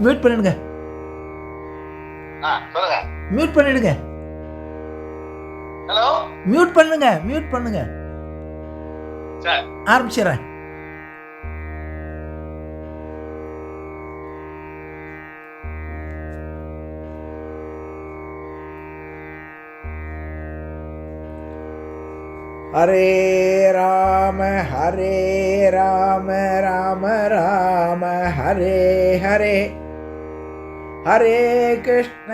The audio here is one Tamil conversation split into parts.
மியூட் பண்ணிடுங்க. மியூட் பண்ணிடுங்க. ஹலோ, மியூட் பண்ணுங்க. மியூட் பண்ணுங்க. ஆரம்பிச்சிடறேன். ஹரே ராம ராம ராம ஹரே ஹரே, ஹரே கிருஷ்ண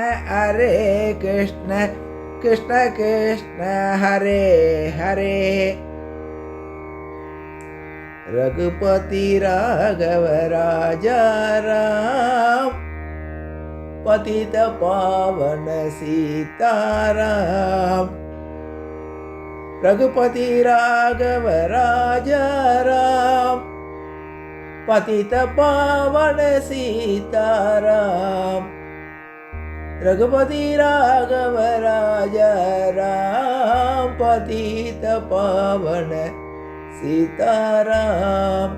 கிருஷ்ண கிருஷ்ண ஹரே ஹரே. ரகுபதி ராகவ ராஜா ராம், பதித பாவன சீதாராம். ரகுபதி ராகவ ராஜா ராம், பதித பாவன சீதாராம். ரகுபதி ராகவ ராஜா ராம், பதித பாவன सीताराम.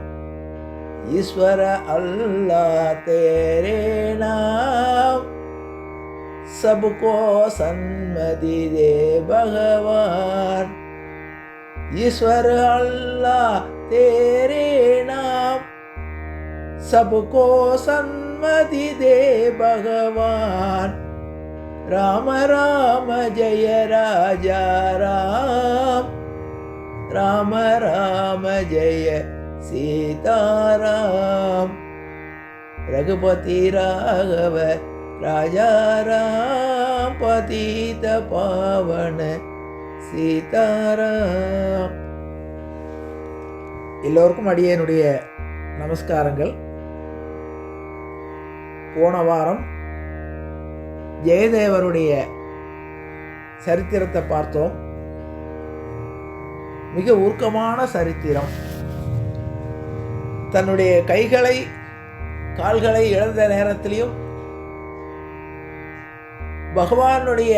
ईश्वर अल्लाह तेरे नाम, सबको सन्मति दे भगवान. ईश्वर अल्लाह तेरे नाम, सबको सन्मति दे भगवान. राम राम जय राजा राम, राम राम जय सीताराम. रघुपति राघव राजा राम, पतित पावन சீதாராம். எல்லோருக்கும் அடியேனுடைய நமஸ்காரங்கள். போன வாரம் ஜெயதேவருடைய சரித்திரத்தை பார்த்தோம். மிக உருக்கமான சரித்திரம். தன்னுடைய கைகளை கால்களை இழந்த நேரத்திலையும் பகவானுடைய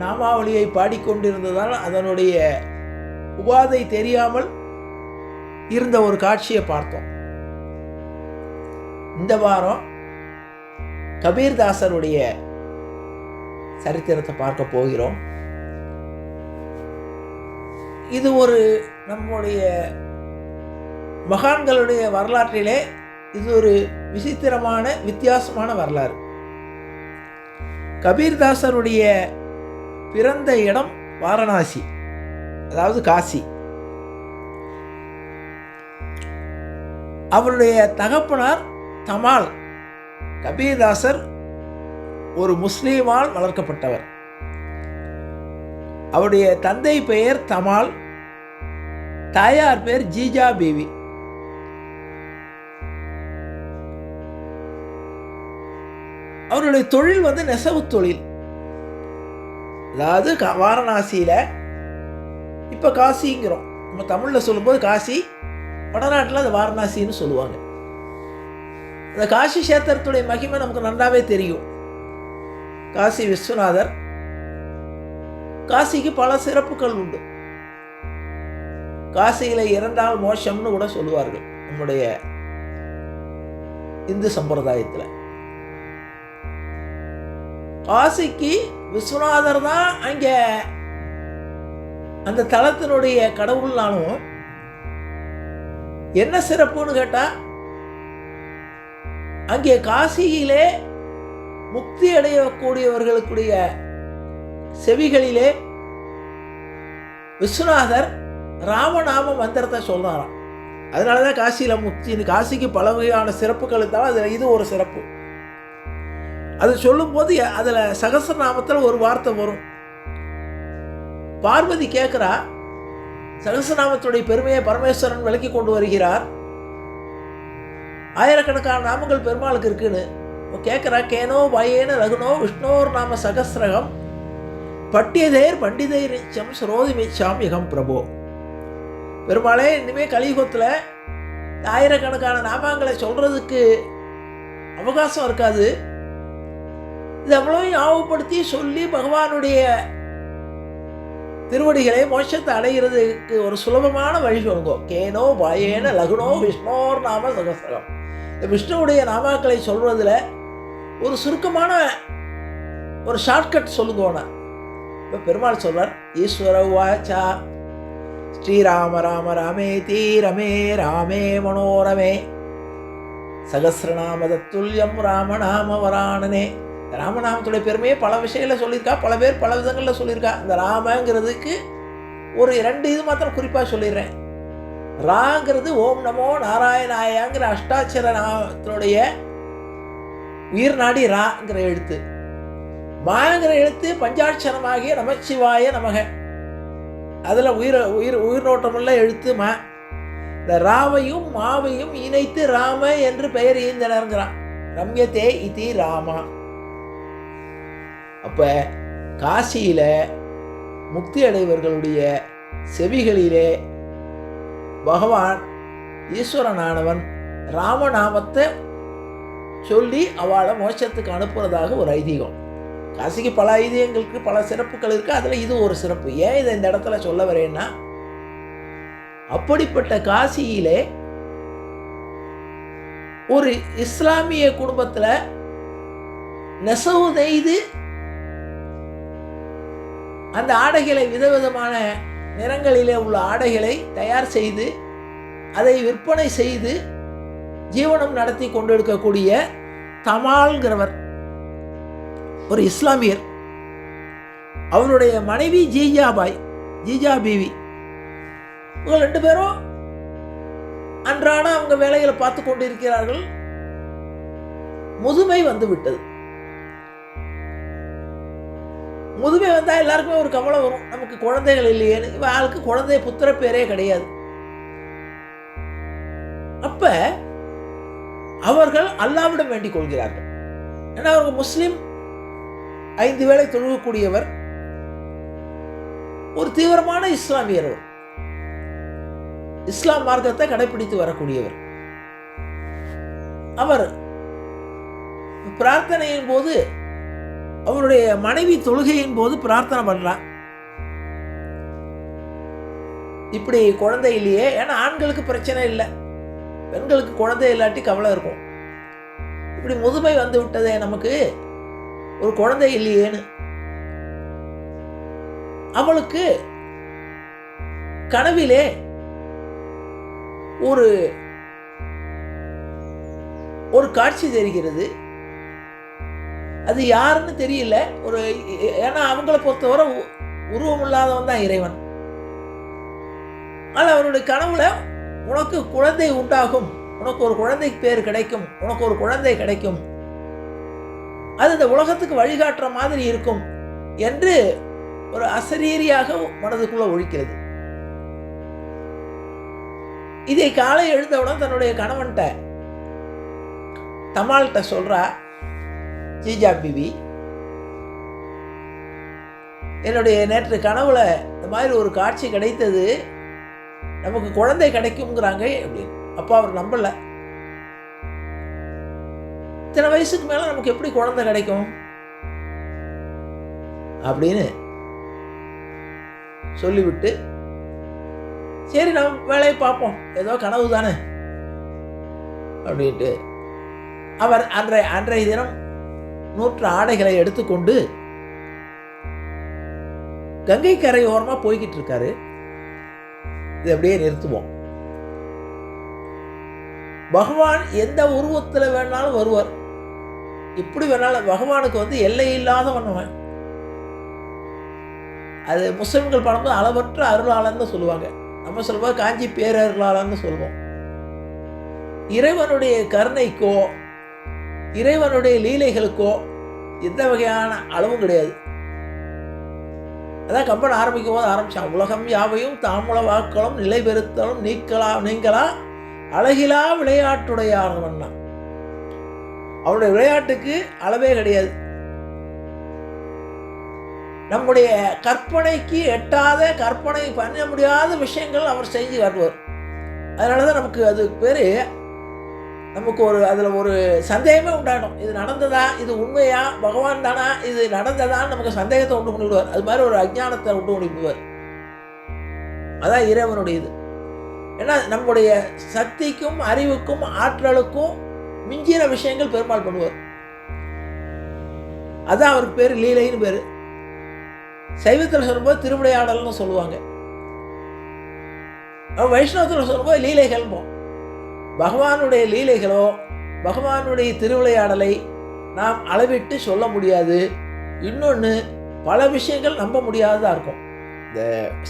நாமாவளியை பாடிக்கொண்டிருந்ததால் அதனுடைய உபாதை தெரியாமல் இருந்த ஒரு காட்சியை பார்த்தோம். இந்த வாரம் கபீர்தாசருடைய சரித்திரத்தை பார்க்க போகிறோம். இது ஒரு நம்முடைய மகான்களுடைய வரலாற்றிலே இது ஒரு விசித்திரமான வித்தியாசமான வரலாறு. கபீர்தாசருடைய பிறந்த இடம் வாரணாசி, அதாவது காசி. அவருடைய தகப்பனார் தமால். கபீர்தாசர் ஒரு முஸ்லீமால் வளர்க்கப்பட்டவர். அவருடைய தந்தை பெயர் தமால், தாயார் பேர் ஜீஜா பேவி. அவருடைய தொழில் நெசவு தொழில். அதாவது வாரணாசியில் இப்போ காசிங்கிறோம், நம்ம தமிழில் சொல்லும்போது காசி, வடநாட்டில் அது வாரணாசின்னு சொல்லுவாங்க. அந்த காசி கஷேத்திரத்துடைய மகிமை நமக்கு நன்றாவே தெரியும். காசி விஸ்வநாதர். காசிக்கு பல சிறப்புகள் உண்டு. காசியில் இறந்தால் மோட்சம்னு கூட சொல்லுவார்கள் நம்முடைய இந்து சம்பிரதாயத்தில். காசிக்கு விஸ்வநாதர் தான் அங்கே அந்த தலத்தினுடைய கடவுள்னாலும் என்ன சிறப்புன்னு கேட்டால், அங்கே காசியிலே முக்தி அடையக்கூடியவர்களுக்குடைய செவிகளிலே விஸ்வநாதர் ராமநாம மந்திரத்தை சொல்கிறாராம். அதனால தான் காசியில் முக்தின்னு. காசிக்கு பல வகையான சிறப்புகள் இருந்தாலும் அதில் இது ஒரு சிறப்பு. அது சொல்லும்போது அதில் சகஸ்ரநாமத்தில் ஒரு வார்த்தை வரும். பார்வதி கேட்குறா, சகஸ்ரநாமத்துடைய பெருமையை பரமேஸ்வரன் விளக்கி கொண்டு வருகிறார், ஆயிரக்கணக்கான நாமங்கள் பெருமாளுக்கு இருக்குன்னு கேட்குறா. கேனோ பயேன ரகுனோ விஷ்ணோர் நாம சகஸ்ரகம், பட்டியதேர் பண்டிதை நிச்சம் ஸ்ரோதி மிச்சாம் யகம் பிரபோ. பெருமாளே, இனிமேல் கலியுகத்தில் ஆயிரக்கணக்கான நாமங்களை சொல்கிறதுக்கு அவகாசம் இருக்காது. இது அவ்வளவு ஞாபகப்படுத்தி சொல்லி பகவானுடைய திருவடிகளை மோட்சத்தை அடைகிறதுக்கு ஒரு சுலபமான வழி சொல்லுங்க. கேனோ பாயேன லகுனோ விஷ்ணோர் நாம சகஸ்ரகம். இந்த விஷ்ணுவுடைய நாமாக்களை சொல்வதில் ஒரு சுருக்கமான ஒரு ஷார்ட்கட் சொல்லுங்கோனா. இப்போ பெருமாள் சொல்றார், ஈஸ்வர வாச்சா ஸ்ரீராம ராம ராமேதி ரமே ராமே மனோரமே சகசிரநாம தத்துல்யம் ராமநாம வராணனே. ராமநாமத்துடைய பெருமையை பல விஷயங்களில் சொல்லியிருக்கா, பல பேர் பல விதங்களில் சொல்லியிருக்கா. இந்த ராமங்கிறதுக்கு ஒரு 2 இது மாத்திரம் குறிப்பாக சொல்லிடுறேன். ராங்கிறது ஓம் நமோ நாராயணாயாங்கிற அஷ்டாட்சர நாமத்தினுடைய உயிர் நாடி ராங்கிற எழுத்து. மாங்கிற எழுத்து பஞ்சாட்சரமாகிய நமச்சிவாய நமக, அதில் உயிர்நோட்டமுள்ள எழுத்து மா. இந்த ராவையும் மாவையும் இணைத்து ராம என்று பெயர் ஈந்தனர்ங்கிறான். ரம்யதே இதி ராமா. அப்போ காசியில் முக்தி அடைவர்களுடைய செவிகளிலே பகவான் ஈஸ்வரனானவன் ராமநாமத்தை சொல்லி அவளை மோட்சத்துக்கு அனுப்புறதாக ஒரு ஐதீகம். காசிக்கு பல ஐதீகங்களுக்கு பல சிறப்புகள் இருக்குது, அதில் இது ஒரு சிறப்பு. ஏன் இதை இந்த இடத்துல சொல்ல வரேன்னா, அப்படிப்பட்ட காசியிலே ஒரு இஸ்லாமிய குடும்பத்தில் நெசவு நெய்து அந்த ஆடைகளை விதவிதமான நிறங்களிலே உள்ள ஆடைகளை தயார் செய்து அதை விற்பனை செய்து ஜீவனம் நடத்தி கொண்டிருக்கக்கூடிய தமால்கிறவர் ஒரு இஸ்லாமியர். அவருடைய மனைவி ஜீஜா பீவி. இவங்க 2 பேரும் அன்றாட அவங்க வேலைகளை பார்த்து கொண்டிருக்கிறார்கள். முதுமை வந்து விட்டது. முதுமை வந்தால் எல்லாருக்குமே ஒரு கவலை வரும், நமக்கு குழந்தைகள் இல்லையேன்னு. இவன் ஆளுக்கு குழந்தை புத்திர பேரே கிடையாது. அப்ப அவர்கள் அல்லாவிடம் வேண்டிக் கொள்கிறார்கள். ஏன்னா அவர்கள் முஸ்லிம், 5 வேளை தொழுகக்கூடியவர், ஒரு தீவிரமான இஸ்லாமியர், இஸ்லாம் மார்க்கத்தை கடைபிடித்து வரக்கூடியவர். அவர் பிரார்த்தனையின் போது, அவருடைய மனைவி தொழுகையின் போது பிரார்த்தனை பண்றார், இப்படி குழந்தை இல்லையே. ஏன்னா ஆண்களுக்கு பிரச்சனை இல்லை, பெண்களுக்கு குழந்தை இல்லாட்டி கவலை இருக்கும். இப்படி முதுமை வந்து விட்டதே, நமக்கு ஒரு குழந்தை இல்லையேன்னு. அவளுக்கு கனவிலே ஒரு காட்சி தெரிகிறது. அது யாருன்னு தெரியல. ஏன்னா அவங்கள பொறுத்தவரை உருவம் இல்லாதவன் தான் இறைவன். ஆனால் அவருடைய கனவுல உனக்கு குழந்தை உண்டாகும், உனக்கு ஒரு குழந்தைக்கு பேர் கிடைக்கும், உனக்கு ஒரு குழந்தை கிடைக்கும், அது இந்த உலகத்துக்கு வழிகாட்டுற மாதிரி இருக்கும் என்று ஒரு அசரீரியாக மனதுக்குள்ள ஒழிக்கிறது. இதை காலை எழுந்தவுடன் தன்னுடைய கணவன்கிட்ட தமால்கிட்ட சொல்றா, ஜீஜா பிபி, என்னுடைய நேற்று கனவுல இந்த மாதிரி ஒரு காட்சி கிடைத்தது, நமக்கு குழந்தை கிடைக்கும்ங்கிறாங்க அப்படின்னு. அப்போ அவர் நம்பல. இத்தனை வயசுக்கு மேல நமக்கு எப்படி குழந்தை கிடைக்கும் அப்படின்னு சொல்லிவிட்டு, சரி நம்ம வேலையை பார்ப்போம், ஏதோ கனவு தானே அப்படின்ட்டு அவர் அன்றைய தினம் 100 ஆடைகளை எடுத்துக்கொண்டு கங்கை கரை ஓரமா போய்கிட்டு இருக்காரு. இது அப்படியே நிறுத்துவோம். பகவான் எந்த உருவத்தில் வேணாலும் வருவார், இப்படி வேணாலும். பகவானுக்கு எல்லை இல்லாத வண்ணவன். அது முஸ்லிம்கள் படும்போது அளவற்ற அருளாளன்னு சொல்லுவாங்க, நம்ம சொல்லுவோம் காஞ்சி பேரருளாளன்னு சொல்லுவோம். இறைவனுடைய கருணைக்கோ இறைவனுடைய லீலைகளுக்கோ எந்த வகையான அளவும் கிடையாது. அதான் கம்பன் ஆரம்பிக்கும் போது ஆரம்பிச்சான், உலகம் யாவையும் தாமுல வாக்களும் நிலை பெறுத்தலும் நீங்களா அழகிலா விளையாட்டுடையானவன்னா. அவருடைய விளையாட்டுக்கு அளவே கிடையாது. நம்முடைய கற்பனைக்கு எட்டாத, கற்பனை பண்ண முடியாத விஷயங்கள் அவர் செஞ்சு காட்டுவார். அதனாலதான் நமக்கு அது பேரு, நமக்கு அதில் ஒரு சந்தேகமே உண்டாயிடும். இது நடந்ததா, இது உண்மையா, பகவான் தானா, இது நடந்ததான்னு நமக்கு சந்தேகத்தை உண்டு பண்ணிவிடுவார். அது மாதிரி ஒரு அஞ்ஞானத்தை உண்டு பண்ணிவிடுவார். அதான் இறைவனுடைய இது. ஏன்னா நம்முடைய சக்திக்கும் அறிவுக்கும் ஆற்றலுக்கும் மிஞ்சின விஷயங்கள் பெருமாள் பண்ணுவார். அதான் அவருக்கு பேர் லீலைன்னு பேர். சைவத்தில் சொல்லும்போது திருவிளையாடல்னு சொல்லுவாங்க, வைஷ்ணவத்தில் சொல்லும்போது லீலைகள்போம். பகவானுடைய லீலைகளோ பகவானுடைய திருவிளையாடலை நாம் அளவிட்டு சொல்ல முடியாது. இன்னொன்று, பல விஷயங்கள் நம்ப முடியாததாக இருக்கும். இந்த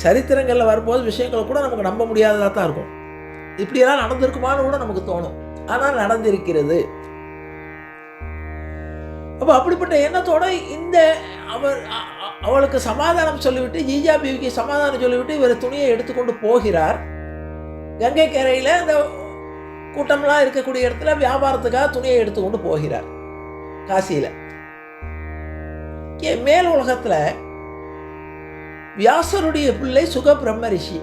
சரித்திரங்களில் வரும்போது விஷயங்களை கூட நமக்கு நம்ப முடியாததாக தான் இருக்கும். இப்படியெல்லாம் நடந்திருக்குமான்னு கூட நமக்கு தோணும். ஆனால் நடந்திருக்கிறது. அப்போ அப்படிப்பட்ட எண்ணத்தோட இந்த அவளுக்கு சமாதானம் சொல்லிவிட்டு, ஜீஜா பீவிக்கு சமாதானம் சொல்லிவிட்டு இவர் துணியை எடுத்துக்கொண்டு போகிறார். கங்கை கரையில் அந்த கூட்டம்லாம் இருக்கக்கூடிய இடத்துல வியாபாரத்துக்காக துணியை எடுத்துக்கொண்டு போகிறார். காசியில் மேல் உலகத்தில் வியாசருடைய பிள்ளை சுகபிரம்ம ரிஷி.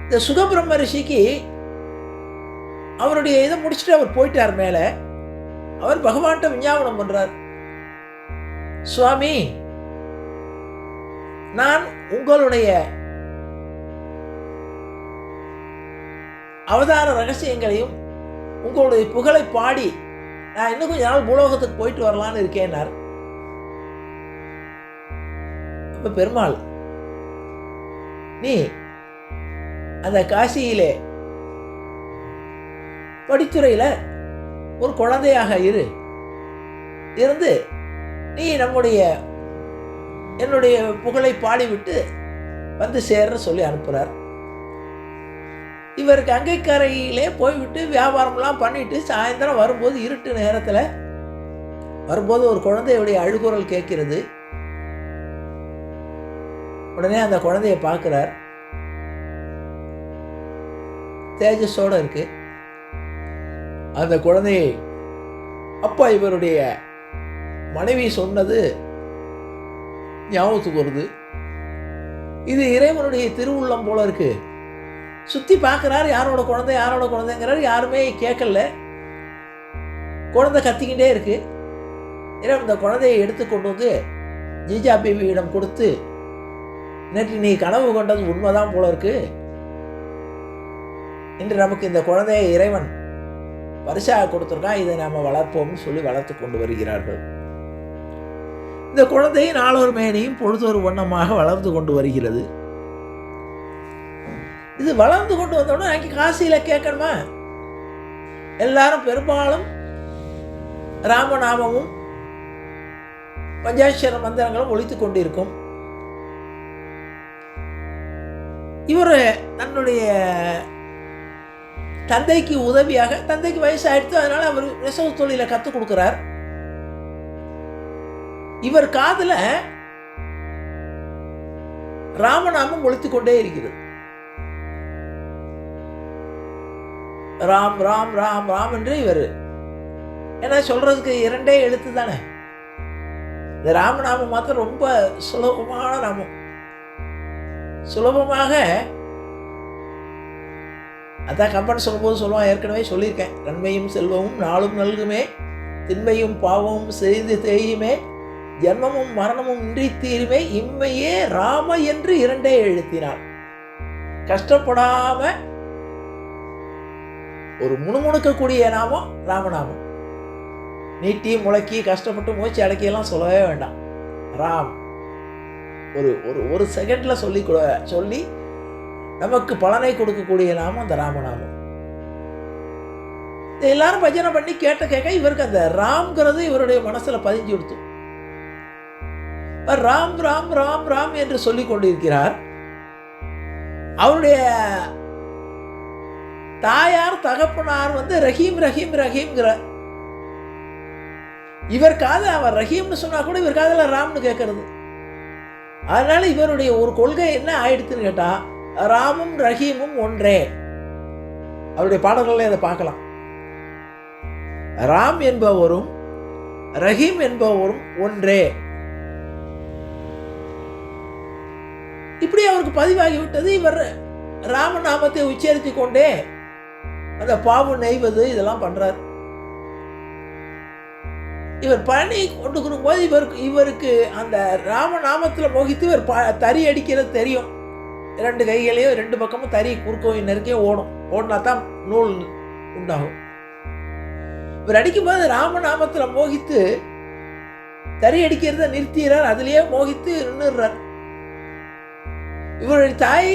இந்த சுகபிரம்ம ரிஷிக்கு அவருடைய இதை முடிச்சுட்டு அவர் போயிட்டார் மேலே. அவர் பகவான்கிட்ட விஞ்ஞாபனம் பண்றார், சுவாமி, நான் உங்களுடைய அவதார ரகசியங்களையும் உங்களுடைய புகழை பாடி நான் இன்னும் கொஞ்ச நாள் பூலோகத்துக்கு போயிட்டு வரலான்னு இருக்கேன்னார். அப்ப பெருமாள், நீ அந்த காசியிலே படித்துறையில ஒரு குழந்தையாக இருந்து நீ என்னுடைய புகழை பாடிவிட்டு வந்து சேர்ன்னு சொல்லி அனுப்புகிறார். இவர் கங்கை கரையிலே போய்விட்டு வியாபாரம்லாம் பண்ணிட்டு சாயந்தரம் வரும்போது, இருட்டு நேரத்தில் வரும்போது ஒரு குழந்தையுடைய அழுகுரல் கேட்கிறது. உடனே அந்த குழந்தைய பார்க்கிறார். தேஜஸோட இருக்கு அந்த குழந்தையை. அப்பா இவருடைய மனைவி சொன்னது ஞாபகத்துக்கு வருது. இது இறைவனுடைய திருவுள்ளம் போல இருக்கு. சுற்றி பார்க்குறாரு, யாரோட குழந்தைங்கிறாரு. யாருமே கேட்கல. குழந்தை கத்திக்கிட்டே இருக்கு. இறைவன் இந்த குழந்தையை எடுத்து கொண்டு வந்து ஜீஜா பீவியிடம் கொடுத்து, நேற்று நீ கனவு கொண்டது உண்மைதான் போல இருக்கு. இன்று நமக்கு இந்த குழந்தையை இறைவன் பரிசாக கொடுத்துருக்கான். இதை நாம் வளர்ப்போம்னு சொல்லி வளர்த்து கொண்டு வருகிறார்கள். இந்த குழந்தையை நாளொரு மேனியும் பொழுதொரு வண்ணமாக வளர்ந்து கொண்டு வருகிறது. இது வளர்ந்து கொண்டு வந்தோடனே அங்கே காசியில் கேட்கணுமா, எல்லாரும் பெரும்பாலும் ராமநாமமும் பஞ்சாட்சர மந்திரங்களும் ஒலித்து கொண்டிருக்கும். இவர் தன்னுடைய தந்தைக்கு உதவியாக, தந்தைக்கு வயசாயிடுத்து, அதனால அவர் நெசவு தொழிலை கற்றுக் கொடுக்கிறார். இவர் காதுல ராமநாமம் ஒலித்து கொண்டே இருக்கிறது. ராம் ராம் ராம் ராம் என்று இவர், ஏன்னா சொல்றதுக்கு 2 எழுத்து தானே. இந்த ராமநாமம் மாத்திரம் ரொம்ப சுலபமான நாமம். சுலபமாக, அதான் கம்பன் சொல்லும்போது சொல்லுவான், ஏற்கனவே சொல்லியிருக்கேன், நன்மையும் செல்வமும் நாளும் நல்குமே, திண்மையும் பாவமும் செய்து தேயுமே, ஜன்மமும் மரணமும் இன்றி தீருமே, இம்மையே ராம என்று 2 எழுத்தினார். கஷ்டப்படாம ஒரு முணுமுணுக்கக்கூடிய நாமம் ராமநாமம். நீட்டி முளைக்கி கஷ்டப்பட்டு மூச்சு அடக்கியெல்லாம் சொல்லவே வேண்டாம். ராம் ஒரு ஒரு செகண்ட்ல சொல்லி நமக்கு பலனை கொடுக்கக்கூடிய நாமம் அந்த ராமநாமம். எல்லாரும் பஜனை பண்ணி கேட்க இவருக்கு அந்த ராம்ங்கிறது இவருடைய மனசுல பதிஞ்சு கொடுத்து, ராம் ராம் ராம் ராம் என்று சொல்லிக் கொண்டிருக்கிறார். அவருடைய தாயார் தகப்பனார் ரஹீம் ரஹீம் ரஹீம்ங்கிறார். இவர் காதல் அவர் ரஹீம்னு சொன்னா கூட இவர் காதல ராம்னு கேட்கறது. அதனால இவருடைய ஒரு கொள்கை என்ன ஆயிடுச்சுன்னு கேட்டா, ராமும் ரஹீமும் ஒன்றே. அவருடைய பாடல்களை அதை பார்க்கலாம். ராம் என்பவரும் ரஹீம் என்பவரும் ஒன்றே. இப்படி அவருக்கு பதிவாகிவிட்டது. இவர் ராமநாமத்தை உச்சரித்து கொண்டே அந்த பாவு நெய்வது இதெல்லாம் பண்றார். இவர் பழனி கொண்டு கொடுக்கும்போது இவருக்கு அந்த ராமநாமத்தில் மோகித்து இவர் தறி அடிக்கிறது தெரியும். 2 கைகளையும் 2 பக்கமும் தறி குறுக்கவும் நெருக்கையும் ஓடும். ஓடினா தான் நூல் உண்டாகும். இவர் அடிக்கும்போது ராமநாமத்தில் மோகித்து தறி அடிக்கிறத நிறுத்திடுறார். அதுலேயே மோகித்து நின்றுறார். இவருடைய தாய்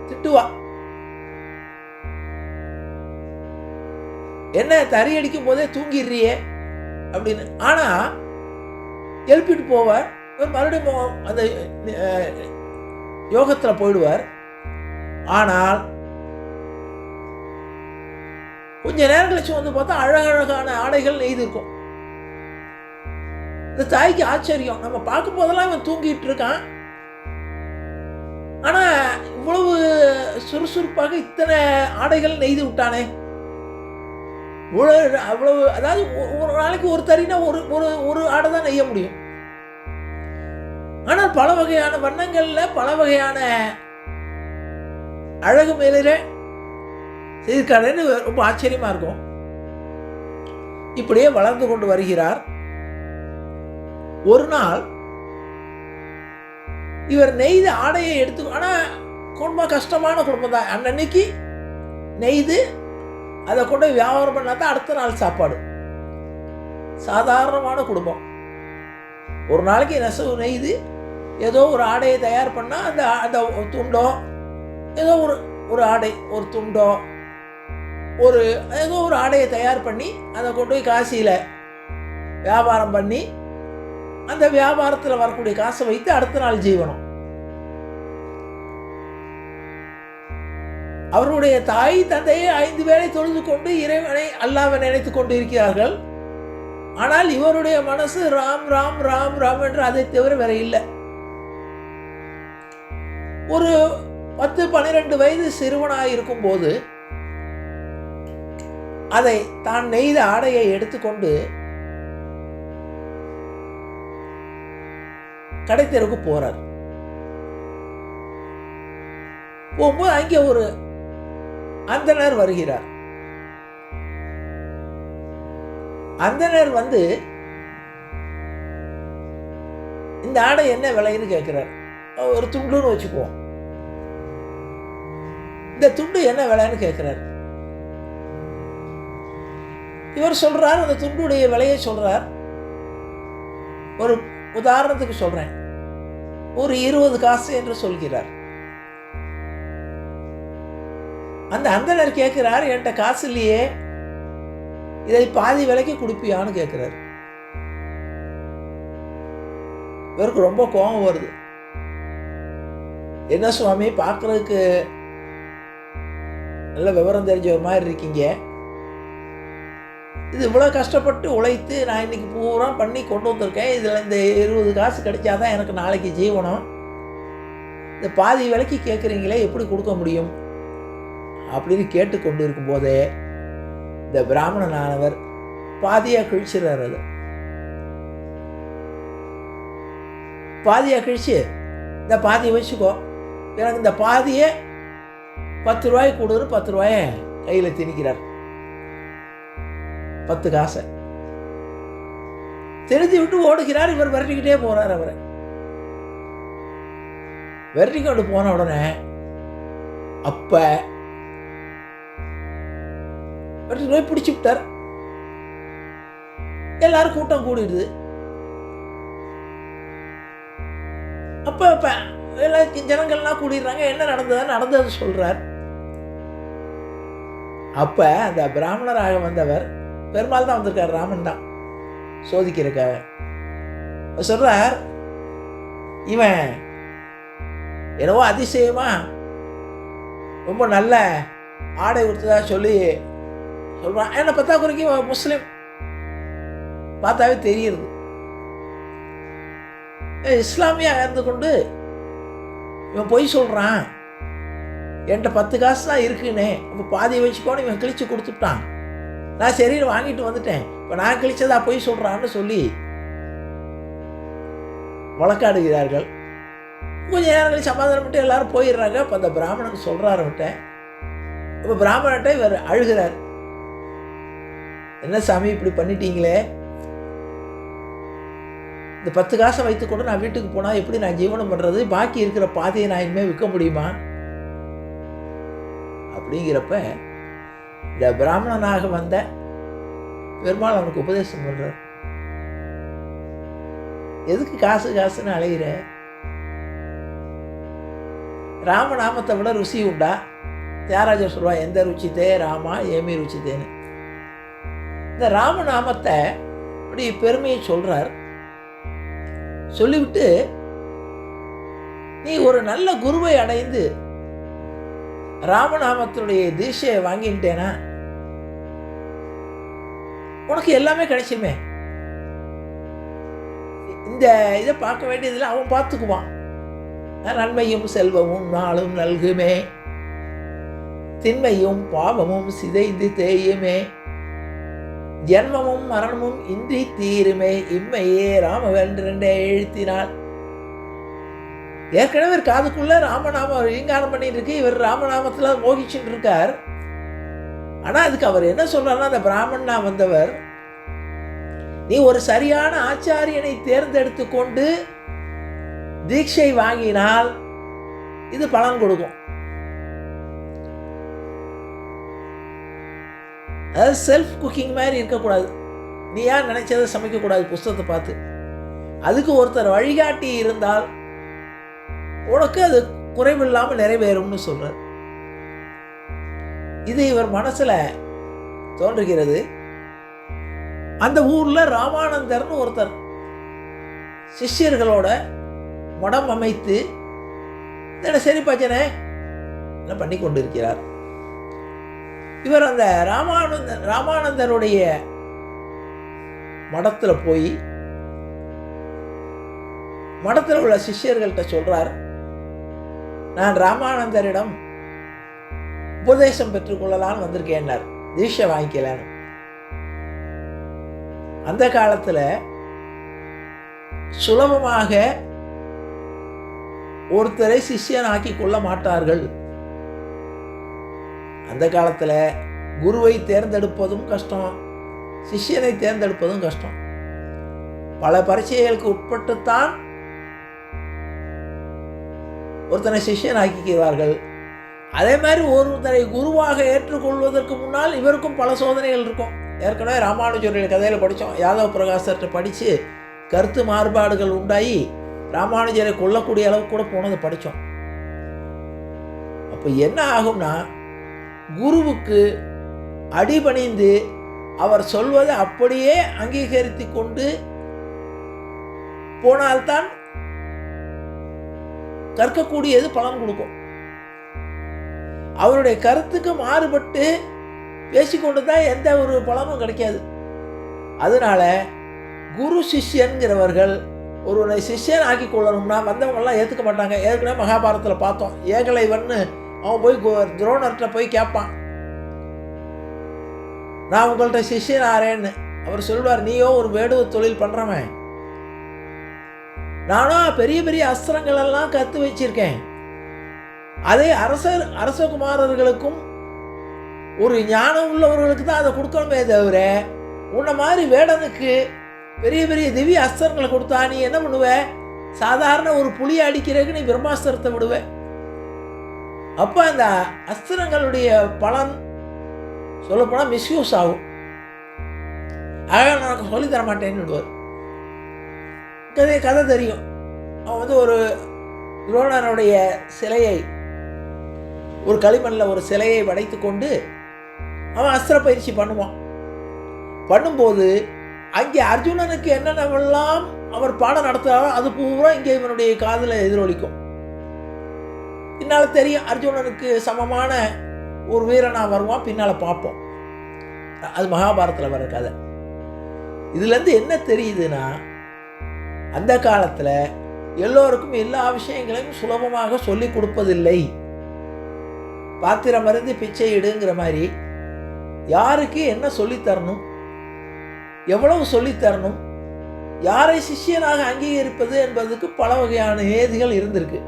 திட்டுவா, என்ன தறி அடிக்கும் போதே தூங்கிடுறியே அப்படின்னு. ஆனா எழுப்பிட்டு போவார். இவர் மறுபடியும் அந்த யோகத்தில் போயிடுவார். ஆனால் கொஞ்ச நேரம் கழிச்சு வந்து பார்த்தா அழகழகான ஆடைகள் நெய்திருக்கும். இந்த தாய்க்கு ஆச்சரியம், நம்ம பார்க்கும் போதெல்லாம் இவன் தூங்கிட்டு இருக்கான், ஆனா இவ்வளவு சுறுசுறுப்பாக இத்தனை ஆடைகள் நெய்து விட்டானே, அவ்வளவு. அதாவது ஒரு நாளைக்கு ஒரு தறினா ஒரு ஒரு ஒரு ஆடை தான் நெய்ய முடியும். ஆனால் பல வகையான வண்ணங்கள்ல பல வகையான அழகு மேலில செய்திருக்காருன்னு ரொம்ப ஆச்சரியமா இருக்கும். இப்படியே வளர்ந்து கொண்டு வருகிறார். ஒரு நாள் இவர் நெய்து ஆடையை எடுத்து, ஆனால் குடும்பம் கஷ்டமான குடும்பம் தான். அன்னன்னைக்கு நெய்து அதை கொண்டு வியாபாரம் பண்ணா தான் அடுத்த நாள் சாப்பாடு. சாதாரணமான குடும்பம். ஒரு நாளைக்கு நெசவு நெய்து ஏதோ ஒரு ஆடையை தயார் பண்ணால் அந்த அந்த துண்டோ ஏதோ ஒரு ஆடை, ஒரு துண்டோ ஒரு ஏதோ ஒரு ஆடையை தயார் பண்ணி அதை கொண்டு போய் காசியில் வியாபாரம் பண்ணி அந்த வியாபாரத்தில் வரக்கூடிய காசை வைத்து அடுத்த நாள் ஜீவனம். அவருடைய தாய் தந்தையை 5 வேளை தொழுது கொண்டு இறைவனை அல்லாஹ்வை நினைத்து கொண்டு இருக்கிறார்கள். ஆனால் இவருடைய மனசு ராம் ராம் ராம் ராம் என்று அதை தவிர வேற இல்லை. ஒரு 10-12 வயது சிறுவனாக இருக்கும் போது அதை தான் நெய்த ஆடையை எடுத்துக்கொண்டு கடைத்தெருக்கு போறார். போகும்போது அங்கே ஒரு அந்தனர் வருகிறார். அந்தனர் வந்து இந்த ஆடை என்ன விலைன்னு கேட்கிறார். ஒரு துண்டுன்னு வச்சுக்குவோம். இந்த துண்டு என்ன விலைன்னு கேட்கிறார். இவர் சொல்றார், அந்த துண்டுடைய விலையை சொல்றார். ஒரு உதாரணத்துக்கு சொல்றேன், ஒரு 20 காசு என்று சொல்கிறார். அந்த அந்தனர் கேட்கிறார், என்கிட்ட காசு இல்லையே, இதை பாதி விலைக்கு கொடுப்பியான்னு கேட்கிறார். இவருக்கு ரொம்ப கோபம் வருது. என்ன சுவாமி, பார்க்கறதுக்கு நல்ல விவரம் தெரிஞ்ச ஒரு மாதிரி இருக்கீங்க, இது இவ்வளோ கஷ்டப்பட்டு உழைத்து நான் இன்னைக்கு பூரா பண்ணி கொண்டு வந்திருக்கேன், இதில் இந்த 20 காசு கிடைச்சாதான் எனக்கு நாளைக்கு ஜீவனம், இந்த பாதி விலைக்கு கேட்குறீங்களே, எப்படி கொடுக்க முடியும் அப்படின்னு கேட்டுக்கொண்டு இருக்கும்போதே இந்த பிராமணனானவர் பாதியாக கிழிச்சிடுறார். அது பாதியாக கிழிச்சு, இந்த பாதியை வச்சுக்கோ, எனக்கு இந்த பாதியை 10 ரூபாய்க்கு கொடுன்னு 10 ரூபாயை கையில் திணிக்கிறார். 10 காசை தெரிஞ்சு விட்டு ஓடுகிறார். இவர் விரட்டிக்கிட்டே போறார். அவரை விரட்டிக்கொண்டு போன உடனே அப்ப போய் பிடிச்சு விட்டார். எல்லாரும் கூட்டம் கூடிடுது. அப்ப எல்லா ஜனங்கள்லாம் கூடிடுறாங்க. என்ன நடந்தது சொல்றார். அப்ப அந்த பிராமணராக வந்தவர், பெருமாள் தான் வந்திருக்கார், ராமன் தான் சோதிக்கிறக்காக சொல்றார். இவன் என்னவோ அதிசயமா ரொம்ப நல்ல ஆடை உடுத்ததா சொல்லி சொல்றான். என்ன பார்த்தா குறைக்கு முஸ்லீம் பார்த்தாவே தெரியுது. இஸ்லாமியா இருந்து கொண்டு இவன் பொய் சொல்றான், என்கிட்ட 10 காசு தான் இருக்குன்னு, இப்போ பாதியை வச்சுக்கோன்னு இவன் கிழிச்சு கொடுத்துட்டான். நான் சரின்னு வாங்கிட்டு வந்துட்டேன், இப்போ நான் கிழிச்சதா பொய் சொல்றான்னு சொல்லி வழக்காடுகிறார்கள். கொஞ்சம் நேரம் கழிச்சு சமாதானம் பண்ணிட்டு எல்லாரும் போயிடுறாங்க. இப்போ அந்த பிராமணன் சொல்றாரு விட்ட. இப்போ பிராமணன்ட்ட இவர் அழுகிறார். என்ன சாமி இப்படி பண்ணிட்டீங்களே, இந்த 10 காசை வைத்துக்கொண்டு நான் வீட்டுக்கு போனால் எப்படி நான் ஜீவனம் பண்ணுறது, பாக்கி இருக்கிற பாதியை நான் இனிமேல் விற்க முடியுமா அப்படிங்கிறப்ப இந்த பிராமணனாக வந்த பெருமாள் அவனுக்கு உபதேசம் பண்றார். எதுக்கு காசு காசுன்னு அலைகிற? ராமநாமத்தை விட ருசி உண்டா? தியாகராஜர் சொல்லுவா, எந்த ருச்சித்தே ராமா ஏமி ருச்சித்தேன்னு. இந்த ராமநாமத்தை இப்படி பெருமையை சொல்றார். சொல்லிவிட்டு, நீ ஒரு நல்ல குருவை அடைந்து ராமநாமத்தினுடைய தீட்சையை வாங்கிட்டேனா உனக்கு எல்லாமே கிடைச்சுமே. இந்த இதை பார்க்க வேண்டியதில் அவன் பார்த்துக்குவான். நன்மையும் செல்வமும் நாளும் நல்குமே, திண்மையும் பாவமும் சிதைந்து தேயுமே, ஜென்மமும் மரணமும் இன்றி தீருமே, இம்மையே ராமவென்றே எழுத்தினாள். ஏற்கனவே காதுக்குள்ள ராமநாம ரீங்காரம் பண்ணிட்டு இருக்கு. இவர் ராமநாமத்துல மோகிச்சுட்டு இருக்கார். ஆனா அதுக்கு அவர் என்ன சொல்றாருன்னா, அந்த பிராமணனா வந்தவர், நீ ஒரு சரியான ஆச்சாரியனை தேர்ந்தெடுத்து கொண்டு தீட்சை வாங்கினால் இது பலன் கொடுக்கும். அதாவது செல்ஃப் குக்கிங் மாதிரி இருக்கக்கூடாது. நீ யார் நினைச்சதை சமைக்கக்கூடாது புஸ்தகத்தை பார்த்து. அதுக்கு ஒருத்தர் வழிகாட்டி இருந்தால் உனக்கு அது குறைவில்லாமல் நிறைவேறும்னு சொல்றார். இது இவர் மனசுல தோன்றுகிறது. அந்த ஊர்ல ராமானந்தர்னு ஒருத்தர் சிஷ்யர்களோட மடம் அமைத்து சரி பச்சனை பண்ணி கொண்டிருக்கிறார். இவர் அந்த ராமானந்தருடைய மடத்துல போய் மடத்தில் உள்ள சிஷ்யர்கள்ட்ட சொல்றார், நான் ராமானந்தரிடம் உபதேசம் பெற்றுக்கொள்ளலான்னு வந்திருக்கேன்னார், தீட்சை வாங்கிக்கலான்னு. அந்த காலத்துல சுலபமாக ஒருத்தரை சிஷ்யன் ஆக்கி கொள்ள மாட்டார்கள். அந்த காலத்துல குருவை தேர்ந்தெடுப்பதும் கஷ்டம், சிஷ்யனை தேர்ந்தெடுப்பதும் கஷ்டம். பல பரீட்சைகளுக்கு உட்பட்டுத்தான் ஒருத்தனை சிஷ்யன் ஆக்கிக்கிறார்கள். அதே மாதிரி ஒருத்தரை குருவாக ஏற்றுக்கொள்வதற்கு முன்னால் இவருக்கும் பல சோதனைகள் இருக்கும். ஏற்கனவே ராமானுஜருடைய கதையில் படித்தோம். யாதவ பிரகாசர்கிட்ட படித்து கருத்து மாறுபாடுகள் உண்டாகி ராமானுஜரை கொல்லக்கூடிய அளவுக்கு கூட போனதை படித்தோம். அப்போ என்ன ஆகும்னா, குருவுக்கு அடிபணிந்து அவர் சொல்வதை அப்படியே அங்கீகரித்து கொண்டு போனால்தான் கற்கக்கூடியது பலன் கொடுக்கும். அவருடைய கருத்துக்கு மாறுபட்டு பேசிக்கொண்டு தான் எந்த ஒரு பலனும் கிடைக்காது. அதனால குரு சிஷ்யன்கிறவர்கள் ஒருவனை சிஷ்யன் ஆக்கி கொள்ளணும்னா வந்தவங்கெல்லாம் ஏற்றுக்க மாட்டாங்க. ஏற்கனவே மகாபாரதத்தில் பார்த்தோம். ஏகலைவன்னு அவன் போய் துரோணர்கிட்ட போய் கேட்பான், நான் உங்கள்கிட்ட சிஷ்யன் ஆறேன்னு. அவர் சொல்வார், நீயோ ஒரு வேடுவ தொழில் பண்ணுறவன், நானும் பெரிய பெரிய அஸ்திரங்கள் எல்லாம் கற்று வச்சிருக்கேன். அதே அரசகுமாரர்களுக்கும் ஒரு ஞானம் உள்ளவர்களுக்கு தான் அதை கொடுக்கணுமே தவிர, உன்னை மாதிரி வேடனுக்கு பெரிய பெரிய திவ்ய அஸ்திரங்களை கொடுத்தா நீ என்ன பண்ணுவ? சாதாரண ஒரு புளியை அடிக்கிறதுக்கு நீ பிரம்மாஸ்திரத்தை விடுவ. அப்போ அந்த அஸ்திரங்களுடைய பலன் சொல்லப்போனால் மிஸ்யூஸ் ஆகும். நான் சொல்லித்தர மாட்டேன்னு விடுவார். கதை தெரியும். அவன் ஒரு துரோணனுடைய சிலையை, ஒரு களிமண்ணில் ஒரு சிலையை வளைத்து கொண்டு அவன் அஸ்திர பயிற்சி பண்ணுவான். பண்ணும்போது அங்கே அர்ஜுனனுக்கு என்னென்னவெல்லாம் அவர் பாடம் நடத்துகிறாரோ அது பூரா இங்கே இவனுடைய காதில் எதிரொலிக்கும். பின்னால் தெரியும் அர்ஜுனனுக்கு சமமான ஒரு வீரனாக வருவான். பின்னால் பார்ப்போம். அது மகாபாரதத்தில் வர கதை. இதுலேருந்து என்ன தெரியுதுன்னா, அந்த காலத்தில் எல்லோருக்கும் எல்லா விஷயங்களையும் சுலபமாக சொல்லி கொடுப்பதில்லை. பாத்திரம் மருந்து பிச்சை இடுங்கிற மாதிரி யாருக்கு என்ன சொல்லித்தரணும், எவ்வளவு சொல்லித்தரணும், யாரை சிஷ்யனாக அங்கீகரிப்பது என்பதுக்கு பல வகையான ஏதிகள் இருந்திருக்கு.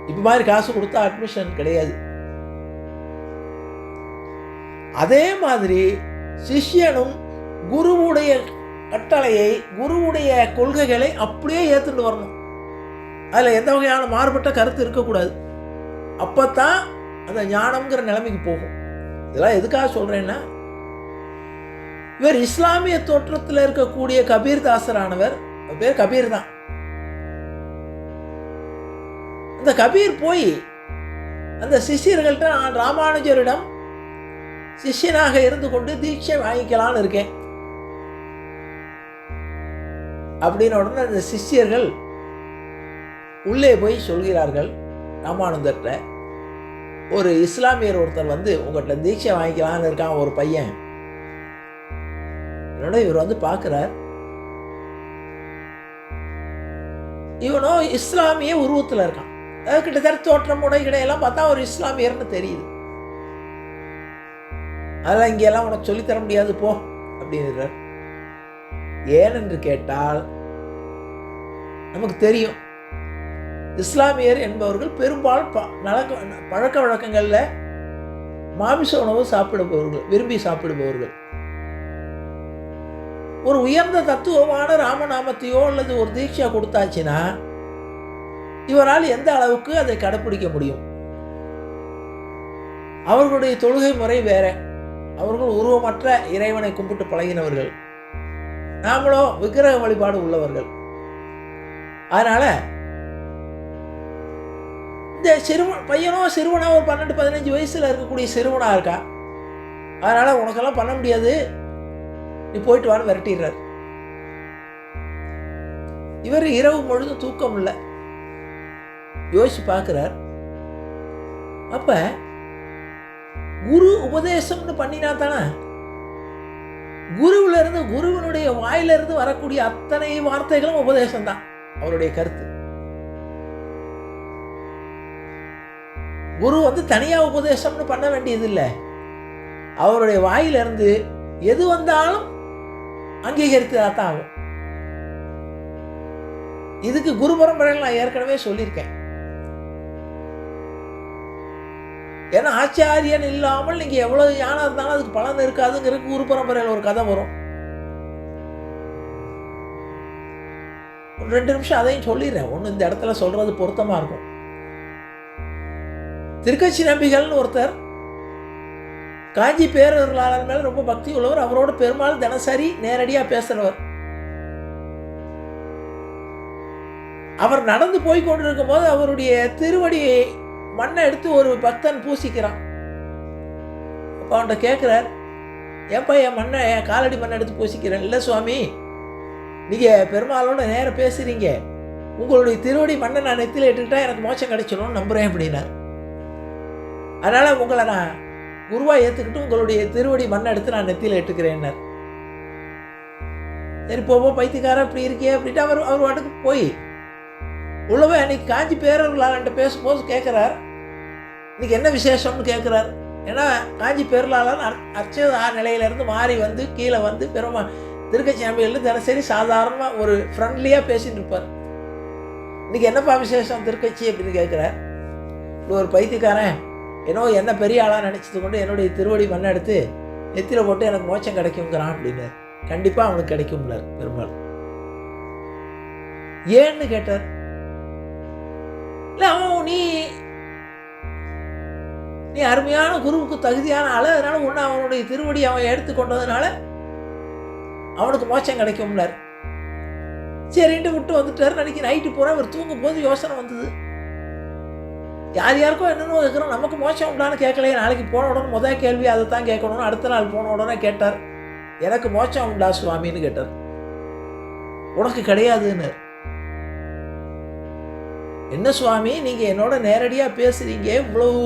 இப்போ மாதிரி காசு கொடுத்தா அட்மிஷன் கிடையாது. அதே மாதிரி சிஷ்யனும் குருவுடைய கட்டளையை, குருவுடைய கொள்கைகளை அப்படியே ஏற்றுட்டு வரணும். அதில் எந்த வகையான மாறுபட்ட கருத்து இருக்கக்கூடாது. அப்போத்தான் அந்த ஞானம்ங்கிற நிலைமைக்கு போகும். இதெல்லாம் எதுக்காக சொல்கிறேன்னா, இவர் இஸ்லாமிய தோற்றத்தில் இருக்கக்கூடிய கபீர் தாசரானவர், பேர் கபீர் தான். அந்த கபீர் போய் அந்த சிஷ்யர்கள்ட்ட நான் ராமானுஜரிடம் சிஷ்யனாக இருந்து கொண்டு தீட்சை வாங்கிக்கலான்னு இருக்கேன் அப்படின்னு உடனே அந்த சிஷ்யர்கள் உள்ளே போய் சொல்கிறார்கள் ராமானுஜர்கிட்ட, ஒரு இஸ்லாமியர் ஒருத்தர் வந்து உங்கள்கிட்ட தீட்சை வாங்கிக்கலான்னு இருக்கான் ஒரு பையன். என்னோட இவர் வந்து பார்க்குறார், இவனோ இஸ்லாமிய உருவத்தில் இருக்கான். அதாவது கிட்டத்தட்ட தோற்றம் உடை கிடையெல்லாம் பார்த்தா ஒரு இஸ்லாமியர்னு தெரியுது. அதெல்லாம் இங்கெல்லாம் உனக்கு சொல்லித்தர முடியாது போ அப்படின்றார். ஏனென்று கேட்டால் நமக்கு தெரியும், இஸ்லாமியர் என்பவர்கள் பெரும்பாலும் பழக்க வழக்கங்களில் மாமிச உணவு சாப்பிடுபவர்கள், விரும்பி சாப்பிடுபவர்கள். ஒரு உயர்ந்த தத்துவமான ராமநாமத்தையோ அல்லது ஒரு தீட்சா கொடுத்தாச்சுன்னா இவரால் எந்த அளவுக்கு அதை கடைப்பிடிக்க முடியும்? அவர்களுடைய தொழுகை முறை வேற. அவர்கள் உருவமற்ற இறைவனை கும்பிட்டு பழகினவர்கள், நாமளோ விக்கிரக வழிபாடு உள்ளவர்கள். அதனால இந்த பையனோ சிறுவனா ஒரு 12-15 வயசுல இருக்கக்கூடிய சிறுவனா இருக்கா. அதனால உனக்கெல்லாம் பண்ண முடியாது, நீ போயிட்டு வான்னு விரட்டிடுறார். இவர் இரவு முழுதும் தூக்கம் இல்லை, யோசிச்சு பார்க்கிறார். அப்ப குரு உபதேசம்னு பண்ணினா தானே, குருவில இருந்து குருவினுடைய வாயிலிருந்து வரக்கூடிய அத்தனை வார்த்தைகளும் உபதேசம் தான் அவருடைய கருத்து. குரு வந்து தனியா உபதேசம்னு பண்ண வேண்டியது இல்லை, அவருடைய வாயிலிருந்து எது வந்தாலும் அங்கீகரித்ததான் ஆகும். இதுக்கு குரு பரம்பரைகள் நான் ஏற்கனவே சொல்லியிருக்கேன். ஏன்னா ஆச்சாரியன் இல்லாமல் நீங்க எவ்வளவு ஞானம் இருந்தாலும் அதுக்கு பலன் இருக்காதுங்கிற குரு பரம்பரையில் ஒரு கதை வரும். ஒரு 2 நிமிஷம் அதையும் சொல்லிடுறேன். ஒன்று இந்த இடத்துல சொல்றது பொருத்தமா இருக்கும். திருக்கட்சி நம்பிகள்னு ஒருத்தர் காஞ்சி பேரருளாளர் மேல ரொம்ப பக்தி உள்ளவர். அவரோட பெருமாள் தினசரி நேரடியா பேசுறவர். அவர் நடந்து போய் கொண்டிருக்கும் போது அவருடைய திருவடி மண்ணை எடுத்து ஒரு பக்தன் பூசிக்கிறான். அப்போ அவன்கிட்ட கேட்குறார், ஏப்பா என் மண்ணை, என் காலடி மண்ணை எடுத்து பூசிக்கிறேன். இல்லை சுவாமி, நீங்கள் பெருமாளோட நேரம் பேசுகிறீங்க, உங்களுடைய திருவடி மண்ணை நான் நெத்தியில் இட்டுக்கிட்டா எனக்கு மோட்சம் கிடைச்சிடும்னு நம்புகிறேன் அப்படின்னார். அதனால் உங்களை நான் குருவாக ஏற்றுக்கிட்டு உங்களுடைய திருவடி மண்ணை எடுத்து நான் நெத்தியில் இட்டுக்கிறேன்னார். சரி போவோம் பைத்தியக்காரன் இப்படி இருக்கே அப்படின்ட்டு அவர் வாட்டுக்கு போய் உள்ளவே அன்னைக்கு காஞ்சி பேரர்களாளன்ட்ட பேசும்போது கேட்குறார், இன்னைக்கு என்ன விசேஷம்னு கேட்குறார். ஏன்னா காஞ்சி பேரலாளன் அர்ச்சக நிலையிலேருந்து மாறி வந்து கீழே வந்து திருக்கட்சி நம்பிகள் தினசரி சாதாரணமாக ஒரு ஃப்ரெண்ட்லியாக பேசிட்டு இருப்பார். இன்னைக்கு என்னப்பா விசேஷம் திருக்கட்சி அப்படின்னு கேட்குறார். இப்படி ஒரு பைத்தியக்காரன் என்ன பெரிய ஆளாக நினச்சது கொண்டு என்னுடைய திருவடி மண்ணை எடுத்து நெத்தியில் போட்டு எனக்கு மோட்சம் கிடைக்குங்கிறான் அப்படின்னு. கண்டிப்பாக அவனுக்கு கிடைக்கும்னார் பெருமாள். ஏன்னு கேட்டார். இல்லை அவன் நீ அருமையான குருவுக்கு தகுதியான ஆளு, அதனால ஒன்று அவனுடைய திருவடி அவன் எடுத்து கொண்டதுனால அவனுக்கு மோட்சம் கிடைக்கும்னார். சரின்ட்டு விட்டு வந்துட்டார். அன்னைக்கு நைட்டு பூரா அவர் தூங்கும் போது யோசனை வந்தது, யார் யாருக்கும் என்னென்னு கேட்குறோம், நமக்கு மோட்சம் உண்டான்னு கேட்கலையே. நாளைக்கு போன உடனே முதல் கேள்வி அதை தான் கேட்கணும்னு அடுத்த நாள் போன உடனே கேட்டார், எனக்கு மோட்சம் உண்டா சுவாமின்னு கேட்டார். உனக்கு கிடையாதுன்னு. என்ன சுவாமி நீங்கள் என்னோட நேரடியாக பேசுகிறீங்க, இவ்வளவு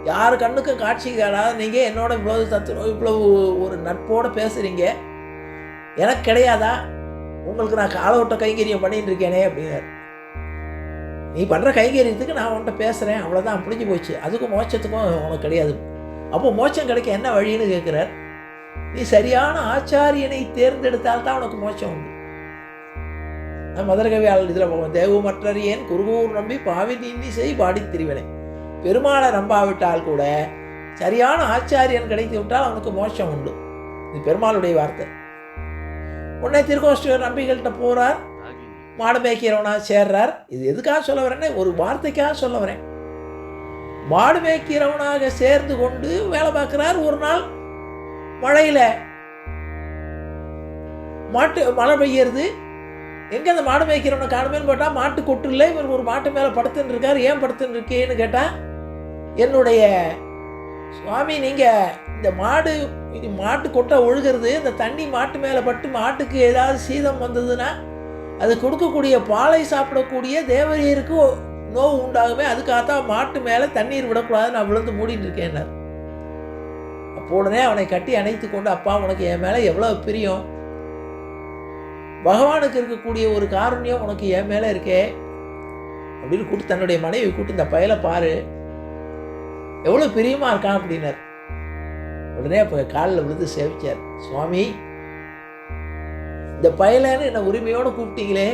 யார் கண்ணுக்கும் காட்சி கேடாத நீங்கள் என்னோட இவ்வளவு தத்துவம் இவ்வளவு ஒரு நட்போடு பேசுகிறீங்க, எனக்கு கிடையாதா? உங்களுக்கு நான் காலை விட்ட கைங்கரியம் பண்ணிட்டு இருக்கேனே அப்படின்னார். நீ பண்ணுற கைங்கரியத்துக்கு நான் உன்கிட்ட பேசுகிறேன், அவ்வளோதான், முடிஞ்சு போச்சு. அதுக்கும் மோட்சத்துக்கும் உனக்கு கிடையாது. அப்போ மோட்சம் கிடைக்க என்ன வழின்னு கேட்குறார். நீ சரியான ஆச்சாரியனை தேர்ந்தெடுத்தால்தான் உனக்கு மோட்சம் உண்டு. மதுரகவியாளர் இதில் போவோம், தேவமற்றறியேன் குருகூர் நம்பி பாவி நீந்தி செய் பாடி திரிவனை. பெருமாளை நம்பாவிட்டால் கூட சரியான ஆச்சாரியன் கிடைத்து விட்டால் அவனுக்கு மோட்சம் உண்டு. இது பெருமாளுடைய வார்த்தை. உடனே திருக்கோஷ்டியூர் நம்பிகள்கிட்ட போகிறார், மாடு மேய்க்கிறவனா சேர்றார். இது எதுக்காக சொல்ல வரேன்னா ஒரு வார்த்தைக்காக சொல்ல வரேன். மாடு மேய்க்கிறவனாக சேர்ந்து கொண்டு வேலை பார்க்கிறார். ஒரு நாள் மழையில் மழை பெய்யறது. எங்கே அந்த மாடு மேய்க்கிறவனை காணுமேன்னு போட்டால் மாட்டு கொட்டு இல்லை, இவர் ஒரு மாட்டு மேலே படுத்துன்னு இருக்கார். ஏன் படுத்துன்னு இருக்கேன்னு கேட்டால், என்னுடைய சுவாமி நீங்கள் இந்த மாட்டு கொட்டை ஒழுகிறது, இந்த தண்ணி மாட்டு மேலே பட்டு மாட்டுக்கு ஏதாவது சீதம் வந்ததுன்னா அது கொடுக்கக்கூடிய பாலை சாப்பிடக்கூடிய தேவரியருக்கு நோவு உண்டாகுமே, அதுக்காகத்தான் மாட்டு மேலே தண்ணீர் விடக்கூடாது, நான் விழுந்து மூடிட்டு இருக்கேன். அப்போ உடனே அவனை கட்டி அணைத்து கொண்டு, அப்பா உனக்கு என் மேலே எவ்வளோ பிரியம், பகவானுக்கு இருக்கக்கூடிய ஒரு காருண்யம் உனக்கு என் மேலே இருக்கே அப்படின்னு கூப்பிட்டு தன்னுடைய மனைவி கூப்பிட்டு, இந்த பயலை பாரு எவ்வளோ பிரியமாக இருக்கான் அப்படின்னார். உடனே அப்போ காலில் விழுந்து சேவிச்சார். சுவாமி, இந்த பயலன்னு என்னை உரிமையோடு கூப்பிட்டீங்களே,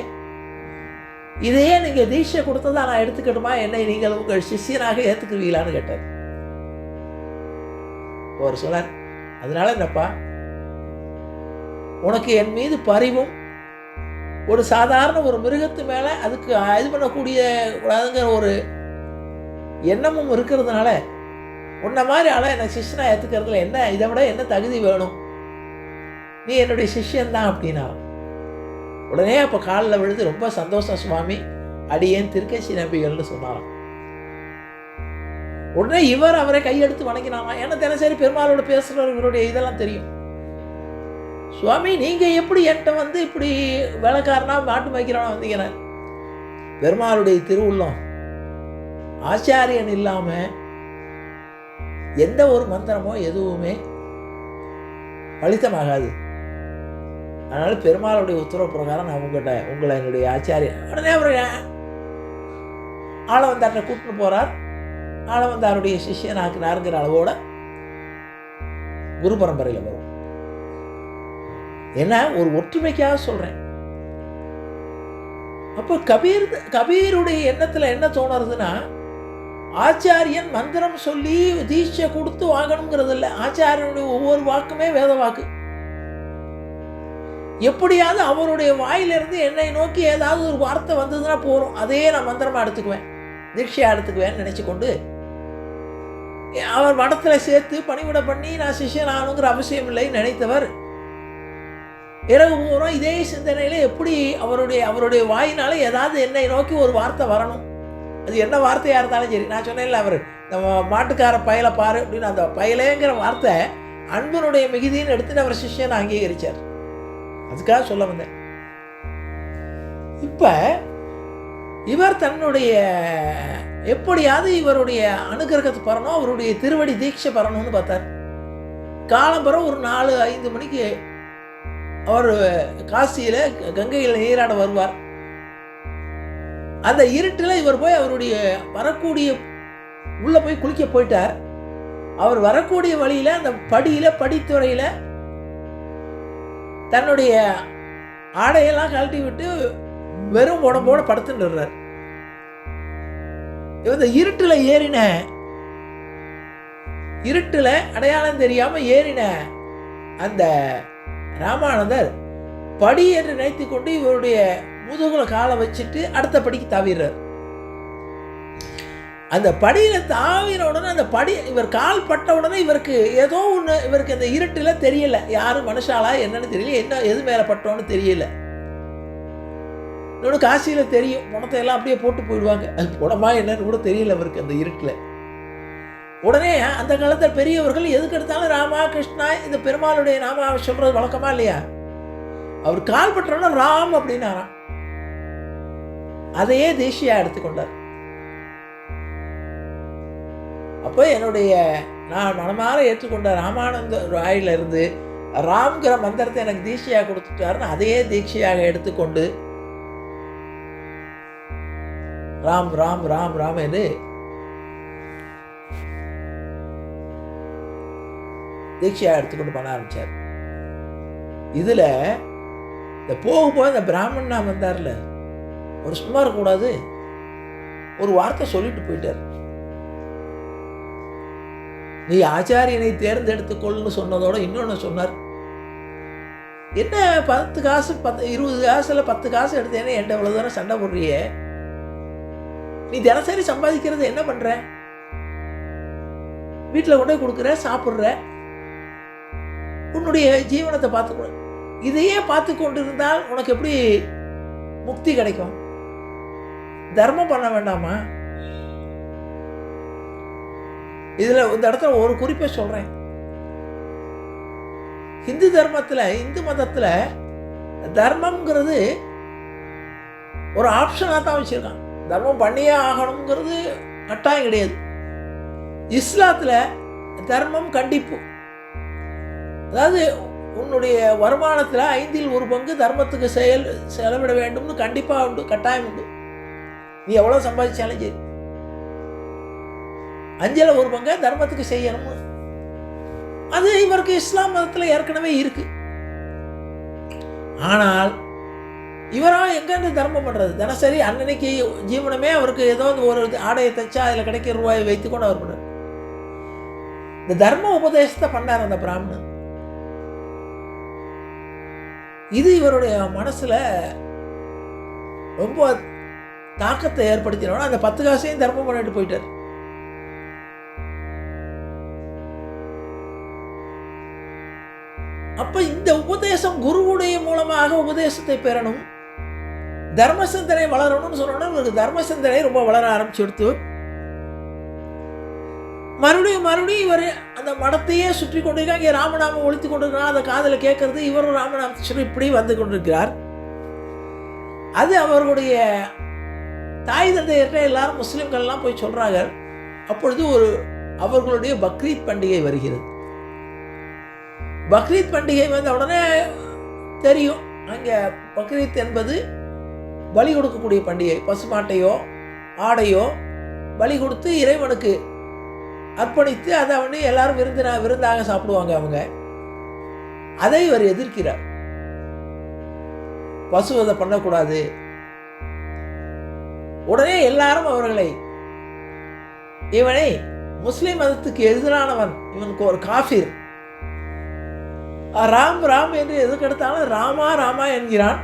இதையே நீங்கள் தீட்சை கொடுத்ததா நான் எடுத்துக்கட்டுமா, என்னை நீங்கள் உங்கள் சிஷியனாக ஏற்றுக்குவீங்களான்னு கேட்டார். அவர் சொன்னார், அதனால என்னப்பா, உனக்கு என் மீது பரிவும் ஒரு சாதாரண ஒரு மிருகத்து மேலே அதுக்கு இது பண்ணக்கூடிய கூடாதுங்கிற ஒரு எண்ணமும் இருக்கிறதுனால உன்ன மாதிரி ஆளை என்னை சிஷ்யனாக ஏற்றுக்கிறதுல என்ன, இதை விட என்ன தகுதி வேணும், நீ என்னுடைய சிஷ்யன்தான் அப்படின்னா. உடனே அப்போ காலில் விழுந்து, ரொம்ப சந்தோஷம் சுவாமி, அடியேன் திருக்கட்சி நம்பிகள்னு சொன்னாராம். உடனே இவர் அவரை கையெடுத்து வணங்கினாமா. ஏன்னா தினசரி பெருமாளோட பேசுகிறவர், இவருடைய இதெல்லாம் தெரியும். சுவாமி, நீங்கள் எப்படி என்கிட்ட இப்படி வேலைக்காரனா மாட்டு மேய்க்கிறவனா வந்தீங்கன்னா, பெருமாளுடைய திருவுள்ளம் ஆச்சாரியன் இல்லாமல் எந்த ஒரு மந்திரமோ எதுவுமே பலித்தமாகாது. அதனால் பெருமாளுடைய உத்தரவு பிரகாரம் நான் உங்களை என்னுடைய ஆச்சாரியன். உடனே அவர் ஆளவந்தாரை கூட்டின்னு போகிறார். ஆளவந்தாருடைய சிஷியனாக்குனாருங்கிற அளவோட குரு பரம்பரையில் வரும். ஏன்னா ஒரு ஒற்றுமைக்காக சொல்கிறேன். அப்போ கபீருடைய எண்ணத்தில் என்ன தோணுறதுன்னா, ஆச்சாரியன் மந்திரம் சொல்லி தீட்சை கொடுத்து வாங்கணுங்கிறது இல்லை. ஆச்சாரியனுடைய ஒவ்வொரு வாக்குமே வேத வாக்கு. எப்படியாவது அவருடைய வாயிலிருந்து என்னை நோக்கி ஏதாவது ஒரு வார்த்தை வந்ததுன்னா போகிறோம், அதையே நான் மந்திரமாக எடுத்துக்குவேன், தீட்சையாக எடுத்துக்குவேன்னு நினச்சி கொண்டு அவர் மடத்தில் சேர்த்து பணிவிட பண்ணி நான் சிஷ்யன் ஆகணுங்கிற அவசியம் இல்லைன்னு நினைத்தவர் இரவு பூரா இதே சிந்தனையில் எப்படி அவருடைய வாயினால ஏதாவது என்னை நோக்கி ஒரு வார்த்தை வரணும், அது என்ன வார்த்தையாக இருந்தாலும் சரி. நான் சொன்னேன்ல, அவர் நம்ம மாட்டுக்கார பயலை பாரு அப்படின்னு, அந்த பயலேங்கிற வார்த்தை அன்பினுடைய மிகுதின்னு எடுத்துட்டு அவர் சிஷ்யனை அங்கீகரித்தார். அதுக்காக சொல்ல வந்தேன். இப்போ இவர் தன்னுடைய எப்படியாவது இவருடைய அனுகிரகத்தை பெறணும், அவருடைய திருவடி தீட்சை பெறணும்னு பார்த்தார். காலம்பரம் ஒரு 4-5 மணிக்கு அவர் காசியில் கங்கையில் நீராட வருவார். அந்த இருட்டில் இவர் போய் அவருடைய வரக்கூடிய உள்ளே போய் குளிக்க போயிட்டார். அவர் வரக்கூடிய வழியில் அந்த படித்துறையில் தன்னுடைய ஆடையெல்லாம் கழட்டி விட்டு வெறும் உடம்போட படுத்துட்டுறார். இந்த இருட்டில் அடையாளம் தெரியாமல் ஏறின அந்த ராமானந்தர் படி என்று நினைத்து கொண்டு இவருடைய முதுகுல காலை வச்சுட்டு அடுத்த படிக்கு தாவிடுறார். அந்த படியில தாவின உடனே அந்த படி இவர் கால் பட்ட உடனே இவருக்கு ஏதோ ஒன்று, இவருக்கு அந்த இருட்டில் தெரியல, யாரும் மனுஷாலா என்னன்னு தெரியல, என்ன எது மேலே பட்டோன்னு தெரியல. இன்னொன்று காசியில் தெரியும், பணத்தை எல்லாம் அப்படியே போட்டு போயிடுவாங்க, அது புடமா என்னன்னு கூட தெரியல அவருக்கு அந்த இருட்டில். உடனே அந்த காலத்தில் பெரியவர்கள் எதுக்கு எடுத்தாலும் ராமா கிருஷ்ணா இந்த பெருமாளுடைய நாம சொல்றது வழக்கமா இல்லையா, அவர் கால் பட்டோன்னா ராம் அப்படின்னாராம். அதையே தேசியா எடுத்துக்கொண்டார். அப்போ நான் மனமாற ஏற்றுக்கொண்ட ராமானந்த ராயிலிருந்து ராம்ங்கிற மந்திரத்தை எனக்கு தீட்சையாக கொடுத்துட்டாருன்னு அதையே தீட்சையாக எடுத்துக்கொண்டு ராம் ராம் ராம் ராம் என்று தீட்சையாக எடுத்துக்கொண்டு பண்ண ஆரம்பிச்சார். இதுல இந்த போகும்போது இந்த பிராமணனா வந்தார்ல, ஒரு சும்மா இருக்கக்கூடாது, ஒரு வார்த்தை சொல்லிட்டு போயிட்டார். நீ ஆச்சாரியனை தேர்ந்தெடுத்துக்கொள்னு சொன்னதோட இன்னொன்று சொன்னார். என்ன 10 காசு 20 காசுல 10 காசு எடுத்தேனே என்கிட்ட இவ்வளவு தானே சண்டை போடுறியே, நீ தினசரி சம்பாதிக்கிறது என்ன பண்ற, வீட்டில் கொண்டு போய் கொடுக்குற, சாப்பிட்ற, உன்னுடைய ஜீவனத்தை பார்த்துக்கொள்ள. இதையே பார்த்து கொண்டு இருந்தால் உனக்கு எப்படி முக்தி கிடைக்கும்? தர்மம் பண்ண வேண்டாமா? இதுல இந்த இடத்துல ஒரு குறிப்பை சொல்றேன். இந்து தர்மத்துல, இந்து மதத்துல தர்மம்ங்கிறது ஒரு ஆப்ஷனாக தான் வச்சிருக்கான். தர்மம் பண்ணியே ஆகணுங்கிறது கட்டாயம் கிடையாது. இஸ்லாத்துல தர்மம் கண்டிப்பு. அதாவது உன்னுடைய வருமானத்தில் 1/5 தர்மத்துக்கு செலவிட வேண்டும்னு கண்டிப்பாக உண்டு, கட்டாயம் உண்டு. நீ எவ்வளோ சம்பாதிச்சாலும் சரி 1/5 தர்மத்துக்கு செய்யணும். அது இவருக்கு இஸ்லாம் மதத்தில் ஏற்கனவே இருக்கு. ஆனால் இவரா எங்கேருந்து தர்மம் பண்ணுறது? தினசரி அன்னன்னைக்கு ஜீவனமே அவருக்கு ஏதோ ஒரு ஆடையை தைச்சா அதில் கிடைக்கிற ரூபாயை வைத்துக்கொண்டு அவர் பண்ணார். இந்த தர்ம உபதேசத்தை பண்ணார் அந்த பிராமணன். இது இவருடைய மனசுல ரொம்ப தாக்கத்தை ஏற்படுத்தினோட அந்த 10 காசையும் தர்மம் பண்ணிட்டு போயிட்டார். அப்ப இந்த உபதேசம் குருவுடைய மூலமாக உபதேசத்தை பெறணும், தர்ம சிந்தனை வளரணும்னு சொன்னோன்னா இவருக்கு தர்ம சிந்தனை ரொம்ப வளர ஆரம்பிச்சு எடுத்து மறுபடியும் இவர் அந்த மடத்தையே சுற்றி கொண்டிருக்காங்க. இங்கே ராமநாமம் ஒழித்து கொண்டிருக்கிறார். அதை காதில் கேட்கறது, இவரும் ராமநாமத்தை சொல்லி இப்படி வந்து கொண்டிருக்கிறார். அது அவர்களுடைய தாய் தந்தையர்கிட்ட எல்லாரும் முஸ்லிம்கள்லாம் போய் சொல்றாங்க. அப்பொழுது அவர்களுடைய பக்ரீத் பண்டிகை வருகிறது. பக்ரீத் பண்டிகை வந்த உடனே தெரியும், அங்கே பக்ரீத் என்பது பலி கொடுக்கக்கூடிய பண்டிகை. பசுமாட்டையோ ஆடையோ பலி கொடுத்து இறைவனுக்கு அர்ப்பணித்து அதை எல்லாரும் விருந்தாக சாப்பிடுவாங்க. அவங்க அதை இவர் எதிர்க்கிறார். பசுவதை பண்ணக்கூடாது. உடனே எல்லாரும் அவர்களை, இவனை முஸ்லிம் மதத்துக்கு எதிரானவன், இவனுக்கு ஒரு காஃபிர், ராம் என்று எதுக்கெடுத்தாலும் ராமா என்கிறான்,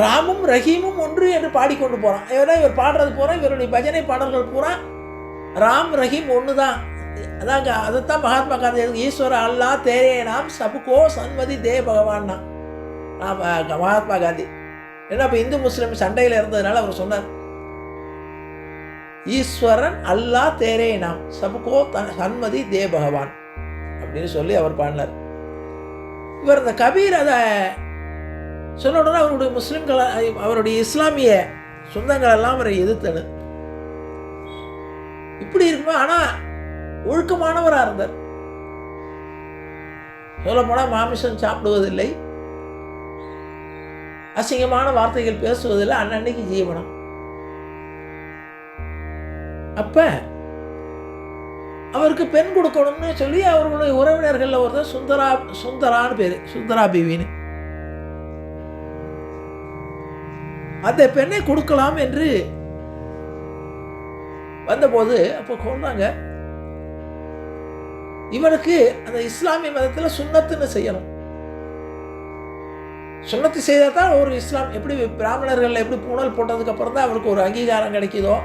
ராமும் ரஹீமும் ஒன்று என்று பாடிக்கொண்டு போறான். இவர் பாடுறது பூரா, இவருடைய பஜனை பாடல்கள் பூரா ராம் ரஹீம் ஒன்று தான். அதாங்க, அதைத்தான் மகாத்மா காந்தி ஈஸ்வர அல்லா தேரே நாம் சபுக்கோ சன்மதி தே பகவான் தான் மகாத்மா காந்தி. ஏன்னா இப்போ இந்து முஸ்லிம் சண்டையில் இருந்ததுனால அவர் சொன்னார், ஈஸ்வரன் அல்லா தேரே நாம் சபுக்கோ சன்மதி தே பகவான் அப்படின்னு சொல்லி அவர் பாடினார். இவர் இந்த கபீர் அதை சொன்ன உடனே அவருடைய முஸ்லிம்கள், அவருடைய இஸ்லாமிய சொந்தங்கள் எல்லாம் அவரை எதிர்த்தது. இப்படி இருக்குமா? ஆனால் ஒழுக்கமானவராக இருந்தார். சொல்ல போனால் மாமிசம் சாப்பிடுவதில்லை, அசிங்கமான வார்த்தைகள் பேசுவதில்லை, அன்னன்னைக்கு ஜீவனம். அப்ப அவருக்கு பெண் கொடுக்கணும்னு சொல்லி அவர்களுடைய உறவினர்கள் ஒருத்தர் சுந்தரான்னு பேரு, சுந்தரா பிவின்னு, அந்த பெண்ணை கொடுக்கலாம் என்று வந்தபோது அப்போ கொண்டாங்க. இவனுக்கு அந்த இஸ்லாமிய மதத்தில் சுன்னத்துன்னு செய்யணும். சுன்னத்து செய்தால் தான் ஒரு இஸ்லாம், எப்படி பிராமணர்கள் எப்படி பூணல் போட்டதுக்கு அப்புறம் தான் அவருக்கு ஒரு அங்கீகாரம் கிடைக்குதோ,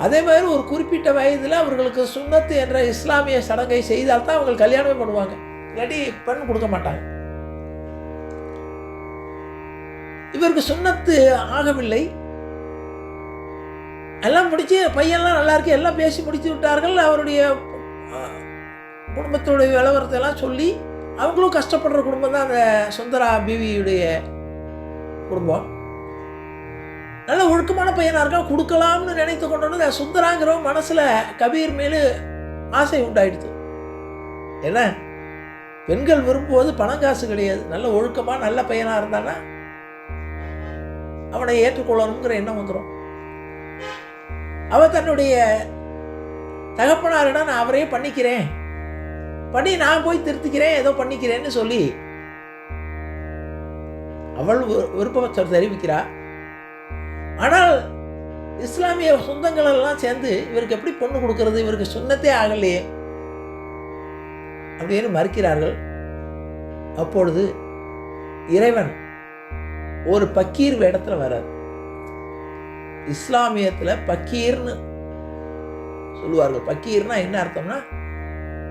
அதே மாதிரி ஒரு குறிப்பிட்ட வயதில் அவர்களுக்கு சுன்னத்து என்ற இஸ்லாமிய சடங்கை செய்தால் தான் அவங்க கல்யாணமே பண்ணுவாங்க. இல்லாட்டி பெண் கொடுக்க மாட்டாங்க. இவருக்கு சுன்னத்து ஆகவில்லை. எல்லாம் முடிச்சு, பையன்லாம் நல்லா இருக்கு, எல்லாம் பேசி முடித்து விட்டார்கள். அவருடைய குடும்பத்துடைய விளவரத்தை எல்லாம் சொல்லி, அவங்களும் கஷ்டப்படுற குடும்பம் தான் அந்த சுந்தரா பிவியுடைய குடும்பம். நல்ல ஒழுக்கமான பையனாக இருக்கான், கொடுக்கலாம்னு நினைத்து கொண்டு சுந்தராங்கிற மனசில் கபீர் மேலு ஆசை உண்டாயிடுது. என்ன, பெண்கள் விரும்புவது பணம் காசு கிடையாது, நல்ல ஒழுக்கமாக நல்ல பையனாக இருந்தானா அவனை ஏற்றுக்கொள்ளணுங்கிற எண்ணம் வந்துடும். அவன் தன்னுடைய தகப்பனாரிடம் நான் அவரே பண்ணிக்கிறேன், பண்ணி நான் போய் திருத்திக்கிறேன், ஏதோ பண்ணிக்கிறேன்னு சொல்லி அவள் விருப்பத்தை தெரிவிக்கிறார். ஆனால் இஸ்லாமிய சொந்தங்கள் எல்லாம் சேர்ந்து இவருக்கு எப்படி பொண்ணு கொடுக்கறது, இவருக்கு சுன்னத்தே ஆகலையே அப்படின்னு மறுக்கிறார்கள். அப்பொழுது இறைவன் ஒரு பக்கீர் வேடத்தில் வர்றார். இஸ்லாமியத்தில் பக்கீர்னு சொல்லுவார்கள். பக்கீர்னா என்ன அர்த்தம்னா,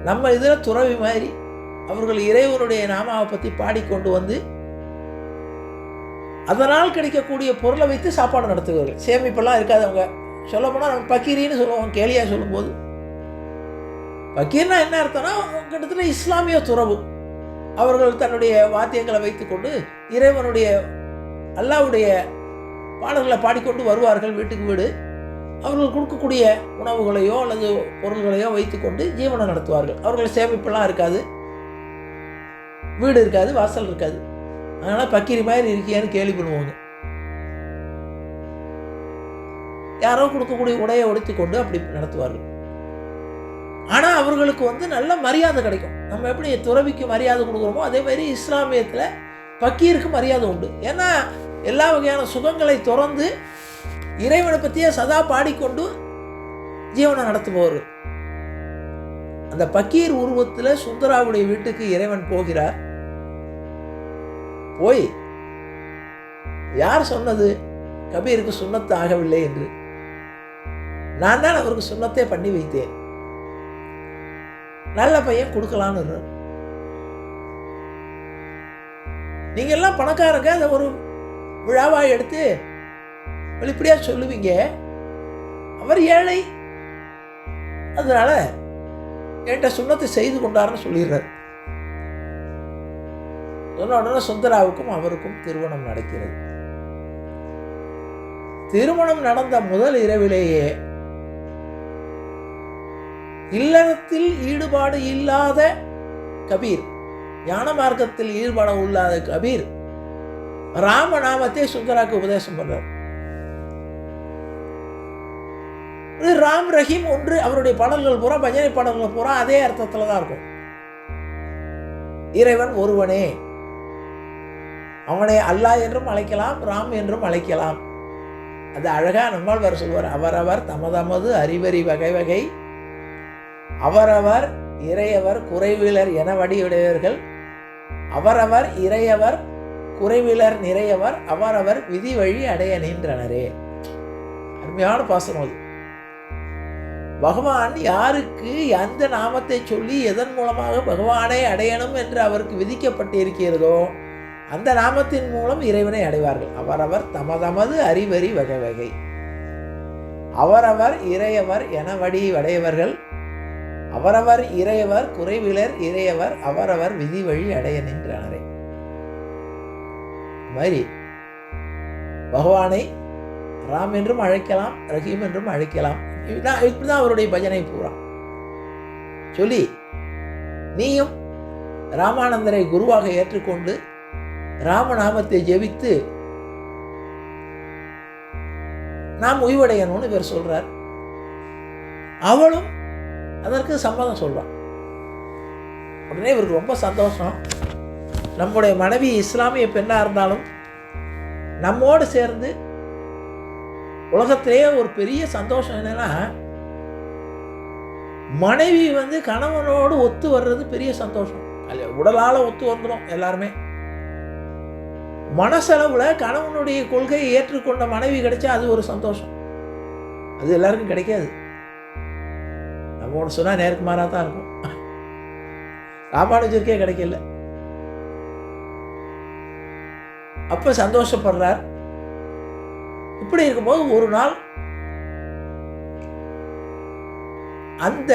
நம்ம இதில் துறவி மாதிரி அவர்கள் இறைவனுடைய நாமாவை பற்றி பாடிக்கொண்டு வந்து அதனால் கிடைக்கக்கூடிய பொருளை வைத்து சாப்பாடு நடத்துவார்கள். சேமிப்பெல்லாம் இருக்காதவங்க. சொல்லப்போனால் நம்ம பக்கீரின்னு சொல்லுவோம் கேலியாக சொல்லும்போது. பக்கீர்னா என்ன அர்த்தம்னா, கிட்டத்தட்ட இஸ்லாமிய துறவு. அவர்கள் தன்னுடைய வாத்தியங்களை வைத்துக்கொண்டு இறைவனுடைய அல்லாவுடைய பாடல்களை பாடிக்கொண்டு வருவார்கள் வீட்டுக்கு வீடு. அவர்கள் கொடுக்கக்கூடிய உணவுகளையோ அல்லது பொருள்களையோ வைத்துக்கொண்டு ஜீவனம் நடத்துவார்கள். அவர்கள் சேமிப்பெல்லாம் இருக்காது, வீடு இருக்காது, வாசல் இருக்காது. அதனால் பக்கீரி மாதிரி இருக்கியான்னு கேள்வி பண்ணுவாங்க. யாரோ கொடுக்கக்கூடிய உடையை உடுத்திக்கொண்டு அப்படி நடத்துவார்கள். ஆனால் அவர்களுக்கு நல்ல மரியாதை கிடைக்கும். நம்ம எப்படி துறவிக்கு மரியாதை கொடுக்குறோமோ அதே மாதிரி இஸ்லாமியத்தில் பக்கீருக்கு மரியாதை உண்டு. ஏன்னா எல்லா வகையான சுகங்களை துறந்து இறைவனை பற்றிய சதா பாடிக்கொண்டு ஜீவனம் நடத்துபவர்கள். அந்த பக்கீர் உருவத்தில் சுந்தராவுடைய வீட்டுக்கு இறைவன் போகிறார். போய் யார் சொன்னது கபீருக்கு சுண்ணத்து ஆகவில்லை என்று? நான் தான் அவருக்கு சுண்ணத்தை பண்ணி வைத்தேன். நல்ல பையன் கொடுக்கலான்னு. நீங்க எல்லாம் பணக்காரங்க, அதை ஒரு விழாவாக எடுத்து வெளிப்படையா சொல்லுவீங்க. அவர் ஏழை, அதனால என்கிட்ட சுண்ணத்தை செய்து கொண்டாருன்னு சொல்லிடுறார். சொன்ன உடனே சுந்தராவுக்கும் அவருக்கும் திருமணம் நடக்கிறது. திருமணம் நடந்த முதல் இரவிலேயே இல்லறத்தில் ஈடுபாடு இல்லாத கபீர், ஞான மார்க்கத்தில் ஈடுபாடு இல்லாத கபீர் ராமநாமத்தை சுந்தராவுக்கு உபதேசம் பண்றார். ராம் ரஹீம் ஒன்று. அவருடைய பாடல்கள் பூரா, பஜனை பாடல்கள் பூரா அதே அர்த்தத்தில் தான் இருக்கும். இறைவன் ஒருவனே, அவனை அல்லாஹ் என்றும் அழைக்கலாம், ராம் என்றும் அழைக்கலாம். அது அழகா நம்மாழ்வார் சொல்வார். அவரவர் தமதமது அறிவறி வகை வகை, அவரவர் இறையவர் குறைவிலர் என வடிவுடையவர்கள், அவரவர் இறையவர் குறைவிலர் நிறையவர், அவரவர் விதி வழி அடைய நின்றனரே. அருமையான பாசனம் அது. பகவான் யாருக்கு எந்த நாமத்தை சொல்லி எதன் மூலமாக பகவானை அடையணும் என்று அவருக்கு விதிக்கப்பட்டு இருக்கிறதோ அந்த நாமத்தின் மூலம் இறைவனை அடைவார்கள். அவரவர் தமதமது அறிவறி வகை வகை, அவரவர் இறையவர் என வடிவடையவர்கள், அவரவர் இறையவர் குறைவிலர் இறையவர், அவரவர் விதி வழி அடைய நின்றனரே. மாதிரி பகவானை ராம் என்றும் அழைக்கலாம், ரஹீம் என்றும் அழைக்கலாம். இப்படிதான் அவருடைய பஜனை பூரா சொல்லி, நீயும் ராமானந்தரை குருவாக ஏற்றுக்கொண்டு ராமநாமத்தை ஜெபித்து நாம் உய்வடையணும்னு இவர் சொல்றார். அவளும் அதற்கு சம்மதம் சொல்றான். உடனே இவருக்கு ரொம்ப சந்தோஷம். நம்முடைய மனைவி இஸ்லாமிய பெண்ணா இருந்தாலும் நம்மோடு சேர்ந்து உலகத்திலேயே ஒரு பெரிய சந்தோஷம் என்னன்னா, மனைவி கணவனோடு ஒத்து வர்றது பெரிய சந்தோஷம். உடலால ஒத்து வந்துடும் எல்லாருமே. மனசளவுல கணவனுடைய கொள்கையை ஏற்றுக்கொண்ட மனைவி கிடைச்சா அது ஒரு சந்தோஷம். அது எல்லாருக்கும் கிடைக்காது. நம்ம ஒன்று சொன்னா நேருக்கு மாறா தான் இருக்கும். ராமானுஜருக்கே கிடைக்கல. அப்ப சந்தோஷப்படுறார். இப்படி இருக்கும்போது ஒரு நாள் அந்த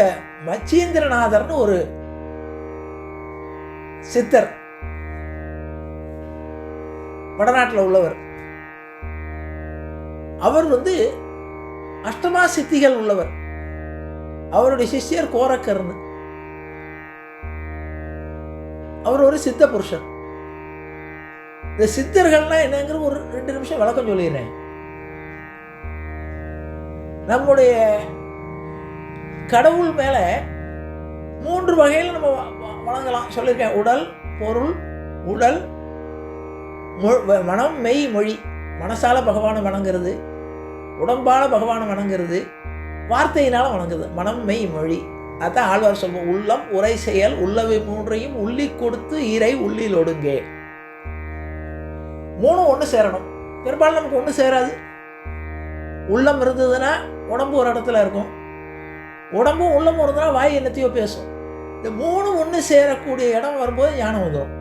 மச்சீந்திரநாதர்னு ஒரு சித்தர், வடநாட்டில் உள்ளவர், அவர் அஷ்டமா சித்திகள் உள்ளவர். அவருடைய சிஷ்யர் கோரக்கர்னு. அவர் ஒரு சித்த புருஷன். இந்த சித்தர்கள்லாம் என்னங்கிற ஒரு 2 நிமிஷம் விளக்கம் சொல்லிடுறேன். நம்முடைய கடவுள் மேல 3 வகையில் நம்ம வணங்கலாம் சொல்லியிருக்கேன். உடல், பொருள், உடல், மனம், மெய், மொழி. மனசால பகவானை வணங்குறது, உடம்பால பகவானை வணங்குறது, வார்த்தையினால வணங்குறது. மனம், மெய், மொழி. அதான் ஆழ்வார் சொல்வோம், உள்ளம் உரை செயல் உள்ளவை 3ஐயும் உள்ளி கொடுத்து இறை உள்ளில் ஒடுங்கே. 3 ஒன்று சேரணும். பெரும்பாலும் நமக்கு ஒன்று சேராது. உள்ளம் இருந்ததுன்னா உடம்பு ஒரு இடத்துல இருக்கும், உடம்பும் உள்ளமும் இருந்தால் வாய் என்னத்தையோ பேசும். இந்த மூணு ஒன்று சேரக்கூடிய இடம் வரும்போது ஞானம் வந்துடும்.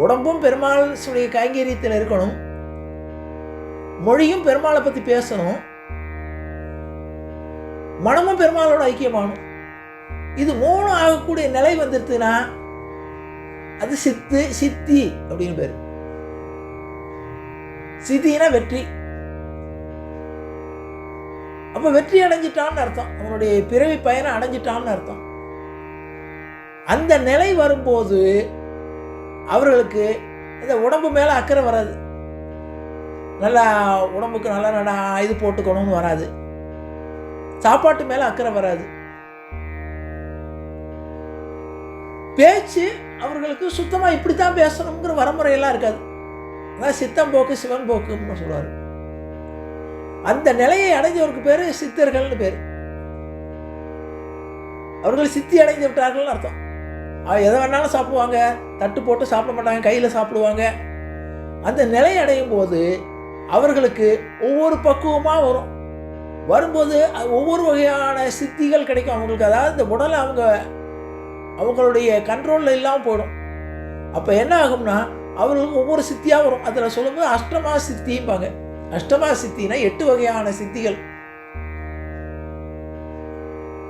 உடம்பும் பெருமாளுடைய கைங்கரியத்தில் இருக்கணும், மொழியும் பெருமாளை பற்றி பேசணும், மனமும் பெருமாளோட ஐக்கியமானும். இது மூணு ஆகக்கூடிய நிலை வந்துடுதுன்னா அது சித்தி அப்படின்னு பேர். சித்தினா வெற்றி. அப்ப வெற்றி அடைஞ்சிட்டான்னு அர்த்தம், அவனுடைய பிறவி பயனை அடைஞ்சிட்டான்னு அர்த்தம். அந்த நிலை வரும்போது அவர்களுக்கு இந்த உடம்பு மேல அக்கறை வராது. நல்லா உடம்புக்கு நல்லா இது போட்டுக்கணும்னு வராது. சாப்பாட்டு மேல அக்கறை வராது. பேச்சு அவர்களுக்கு சுத்தமா இப்படித்தான் பேசணுங்கிற வரமுறையெல்லாம் இருக்காது. அதான் சித்தம் போக்கு சிவன் போக்குன்னு சொல்லுவாரு. அந்த நிலையை அடைஞ்சவருக்கு பேரு சித்தர்கள்னு பேரு. அவர்கள் சித்தி அடைந்து விட்டார்கள் அர்த்தம். எதை வேணாலும் சாப்பிடுவாங்க, தட்டு போட்டு சாப்பிட மாட்டாங்க, கையில சாப்பிடுவாங்க. அந்த நிலை அடையும் போது அவர்களுக்கு ஒவ்வொரு பக்குவமா வரும்போது ஒவ்வொரு வகையான சித்திகள் கிடைக்கும் அவங்களுக்கு. அதாவது இந்த உடலை அவங்களுடைய கண்ட்ரோலில் இல்லாமல் போயிடும். அப்போ என்ன ஆகும்னா அவர்களுக்கு ஒவ்வொரு சித்தியாக வரும். அதில் சொல்லும்போது அஷ்டமா சித்திம்பாங்க. அஷ்டமா சித்தினா 8 வகையான சித்திகள்.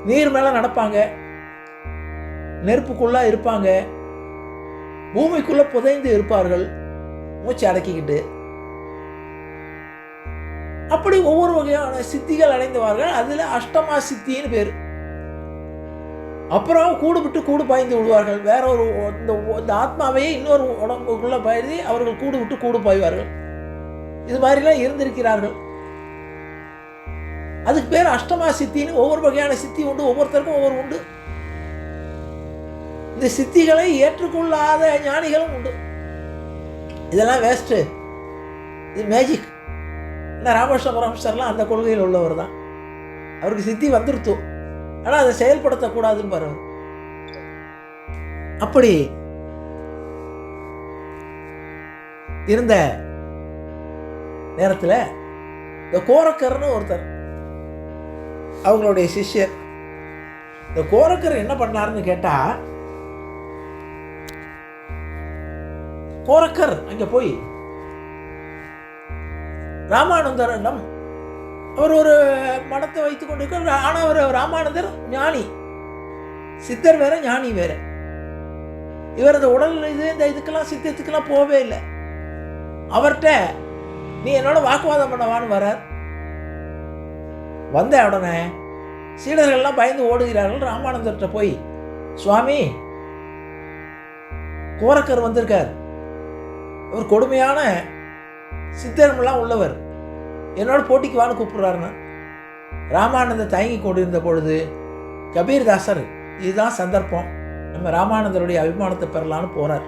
நீர் மேலே நடப்பாங்க, நெருப்புக்குள்ளே இருப்பாங்க, பூமிக்குள்ளே புதைந்து இருப்பார்கள் மூச்சு அடக்கிக்கிட்டு. அப்படி ஒவ்வொரு வகையான சித்திகள் அடைந்தவார்கள். அதில் அஷ்டமா சித்தின்னு பேர். அப்புறம் கூடு விட்டு கூடு பாய்ந்து விடுவார்கள். வேற ஒரு இந்த ஆத்மாவையே இன்னொரு உடம்புக்குள்ள பாய்ந்து அவர்கள் கூடு விட்டு கூடு பாய்வார்கள். இது மாதிரிலாம் இருந்திருக்கிறார்கள். அதுக்கு பேர் அஷ்டமா சித்தின்னு. ஒவ்வொரு வகையான சித்தி உண்டு, ஒவ்வொருத்தருக்கும் ஒவ்வொரு உண்டு. இந்த சித்திகளை ஏற்றுக்கொள்ளாத ஞானிகளும் உண்டு. இதெல்லாம் வேஸ்ட்டு, இது மேஜிக். இந்த ராமகிருஷ்ண பரமஹம்சர்லாம் அந்த கொள்கையில் உள்ளவர் தான். அவருக்கு சித்தி வந்துருத்தோம், ஆனால் அதை செயல்படுத்தக்கூடாதுன்னு பாரு. அப்படி இருந்த நேரத்தில் இந்த கோரக்கர்னு ஒருத்தர், அவங்களுடைய சிஷ்யர். இந்த கோரக்கர் என்ன பண்ணாருன்னு கேட்டா, கோரக்கர் அங்கே போய் ராமானந்தரிடம் அவர் ஒரு மடத்தை வைத்துக் கொண்டிருக்கிறார். ஆனால் அவர் ராமானந்தர் ஞானி, சித்தர் வேற ஞானி வேற. இவர் இந்த உடல் இந்த இதுக்கெல்லாம் சித்தத்துக்கெல்லாம் போவே இல்லை. அவர்கிட்ட நீ என்னோட வாக்குவாதம் பண்ணவான்னு வரார். வந்த உடனே சீடர்கள்லாம் பயந்து ஓடுகிறார்கள். ராமானந்தர்கிட்ட போய், சுவாமி கோரக்கர் வந்திருக்கார், அவர் கொடுமையான சித்தர்மெல்லாம் உள்ளவர், என்னோட போட்டிக்கு வான்னு கூப்பிடுறாருன்னு. ராமானந்தர் தயங்கி கொண்டிருந்த பொழுது கபீர்தாசர் இதுதான் சந்தர்ப்பம், நம்ம ராமானந்தருடைய அபிமானத்தை பெறலான்னு போறார்.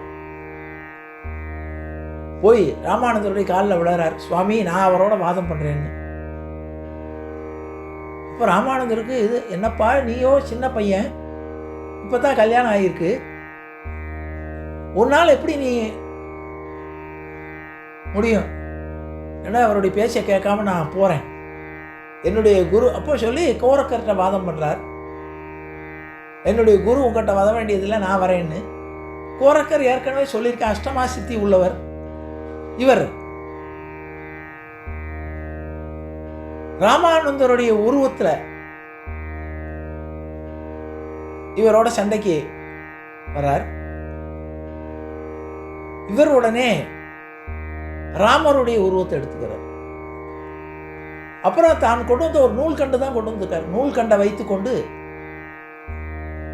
போய் ராமானந்தருடைய காலில் விழறார். சுவாமி நான் அவரோட வாதம் பண்றேன்னு. இப்போ ராமானந்தருக்கு இது என்னப்பா, நீயோ சின்ன பையன், இப்போதான் கல்யாணம் ஆகியிருக்கு, ஒரு நாள் எப்படி நீ முடியும்? ஏன்னா அவருடைய பேச்சை கேட்காம நான் போகிறேன், என்னுடைய குரு. அப்போ சொல்லி கோரக்கர்கிட்ட வாதம் பண்ணுறார். என்னுடைய குரு உங்கள்கிட்ட வர வேண்டியதில்லை, நான் வரேன்னு. கோரக்கர் ஏற்கனவே சொல்லியிருக்கேன், அஷ்டமா சித்தி உள்ளவர் இவர். ராமானந்தருடைய உருவத்தில் இவரோட சண்டைக்கு வர்றார். இவர் உடனே ராமருடைய உருவத்தை எடுத்துக்கிறார். அப்புறம் தான் கொண்டு வந்த ஒரு நூல்கண்டு தான் கொண்டு வந்திருக்கார். நூல்கண்டை வைத்து கொண்டு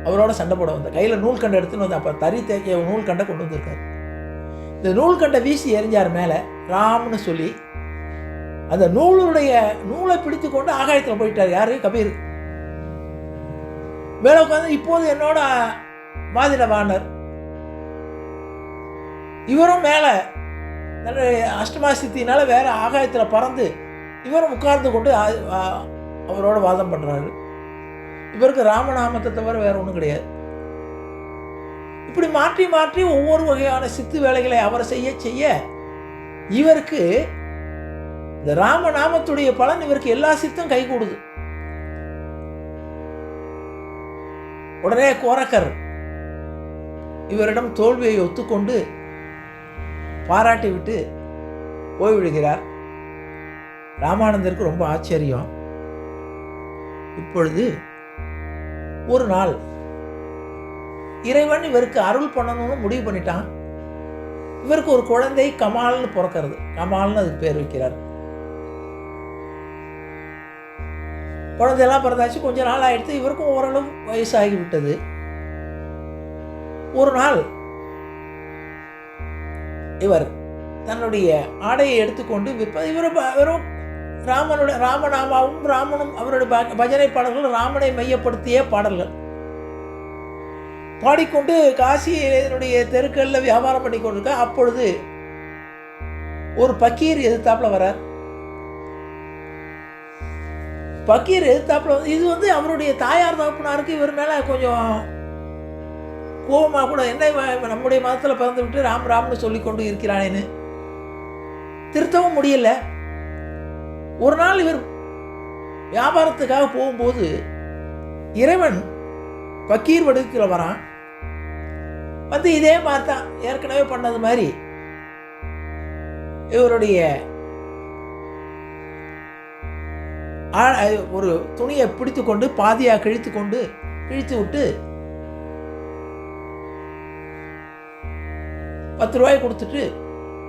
அவரோட சண்டை போட வந்த கையில் நூல்கண்டை எடுத்துன்னு வந்து, அப்போ தறி தேக்கிய நூல்கண்டை கொண்டு வந்திருக்கார். இந்த நூல்கண்டை வீசி எரிஞ்சார் மேலே ராம்னு சொல்லி. அந்த நூலை பிடித்து கொண்டு ஆகாயத்தில் போயிட்டார். யாரு? கபீர். மேலே உட்காந்து இப்போது என்னோட வாதிட வானர். இவரும் மேலே அஷ்டமா சித்தினால வேற ஆகாயத்தில் பறந்து இவரும் உட்கார்ந்து கொண்டு அவரோட வாதம் பண்ணுறாரு. இவருக்கு ராமநாமத்தை தவிர வேற ஒன்றும் கிடையாது. இப்படி மாற்றி மாற்றி ஒவ்வொரு வகையான சித்து வேலைகளை அவர் செய்ய இவருக்கு இந்த ராமநாமத்துடைய பலன் இவருக்கு எல்லா சித்தும் கை கூடுது. உடனே கோரக்கர் இவரிடம் தோல்வியை ஒத்துக்கொண்டு பாராட்டி விட்டு போய்விடுகிறார். ராமானந்தருக்கு ரொம்ப ஆச்சரியம். இப்பொழுது ஒரு நாள் இறைவன் இவருக்கு அருள் பண்ணணும்னு முடிவு பண்ணிட்டான். இவருக்கு ஒரு குழந்தை கமால்னு பிறக்கிறது. கமால்னு அதுக்கு பேர் வைக்கிறார். குழந்தையெல்லாம் பிறந்தாச்சு. கொஞ்ச நாள் ஆயிடுத்து. இவருக்கும் ஓரளவு வயசாகி விட்டது. ஒரு நாள் இவர் தன்னுடைய ஆடையை எடுத்துக்கொண்டு இவரும் ராமநாமாவும் ராமனும் அவருடைய பஜனை பாடல்கள் ராமனை மையப்படுத்திய பாடல்கள் பாடிக்கொண்டு காசியினுடைய தெருக்களில் வியாபாரம் பண்ணி கொண்டிருக்க. அப்பொழுது ஒரு பக்கீர் எதிர்த்தாப்புல வரார். பக்கீர் எதிர்த்தாப்புல இது அவருடைய தாயார் தகப்பனாருக்கு இவர் மேல கொஞ்சம் கோபமாக கூட, என்ன நம்முடைய மதத்தில் பிறந்து விட்டு ராம் ராம்னு சொல்லி கொண்டு இருக்கிறானேன்னு திருத்தவும் முடியல. ஒரு நாள் இவர் வியாபாரத்துக்காக போகும்போது இறைவன் பக்கீர் வடிவத்தில் வரான். இதே மாதிரி தான் ஏற்கனவே பண்ணது மாதிரி இவருடைய ஒரு துணியை பிடித்து கொண்டு பாதியாக கிழித்து விட்டு 10 ரூபாய் கொடுத்துட்டு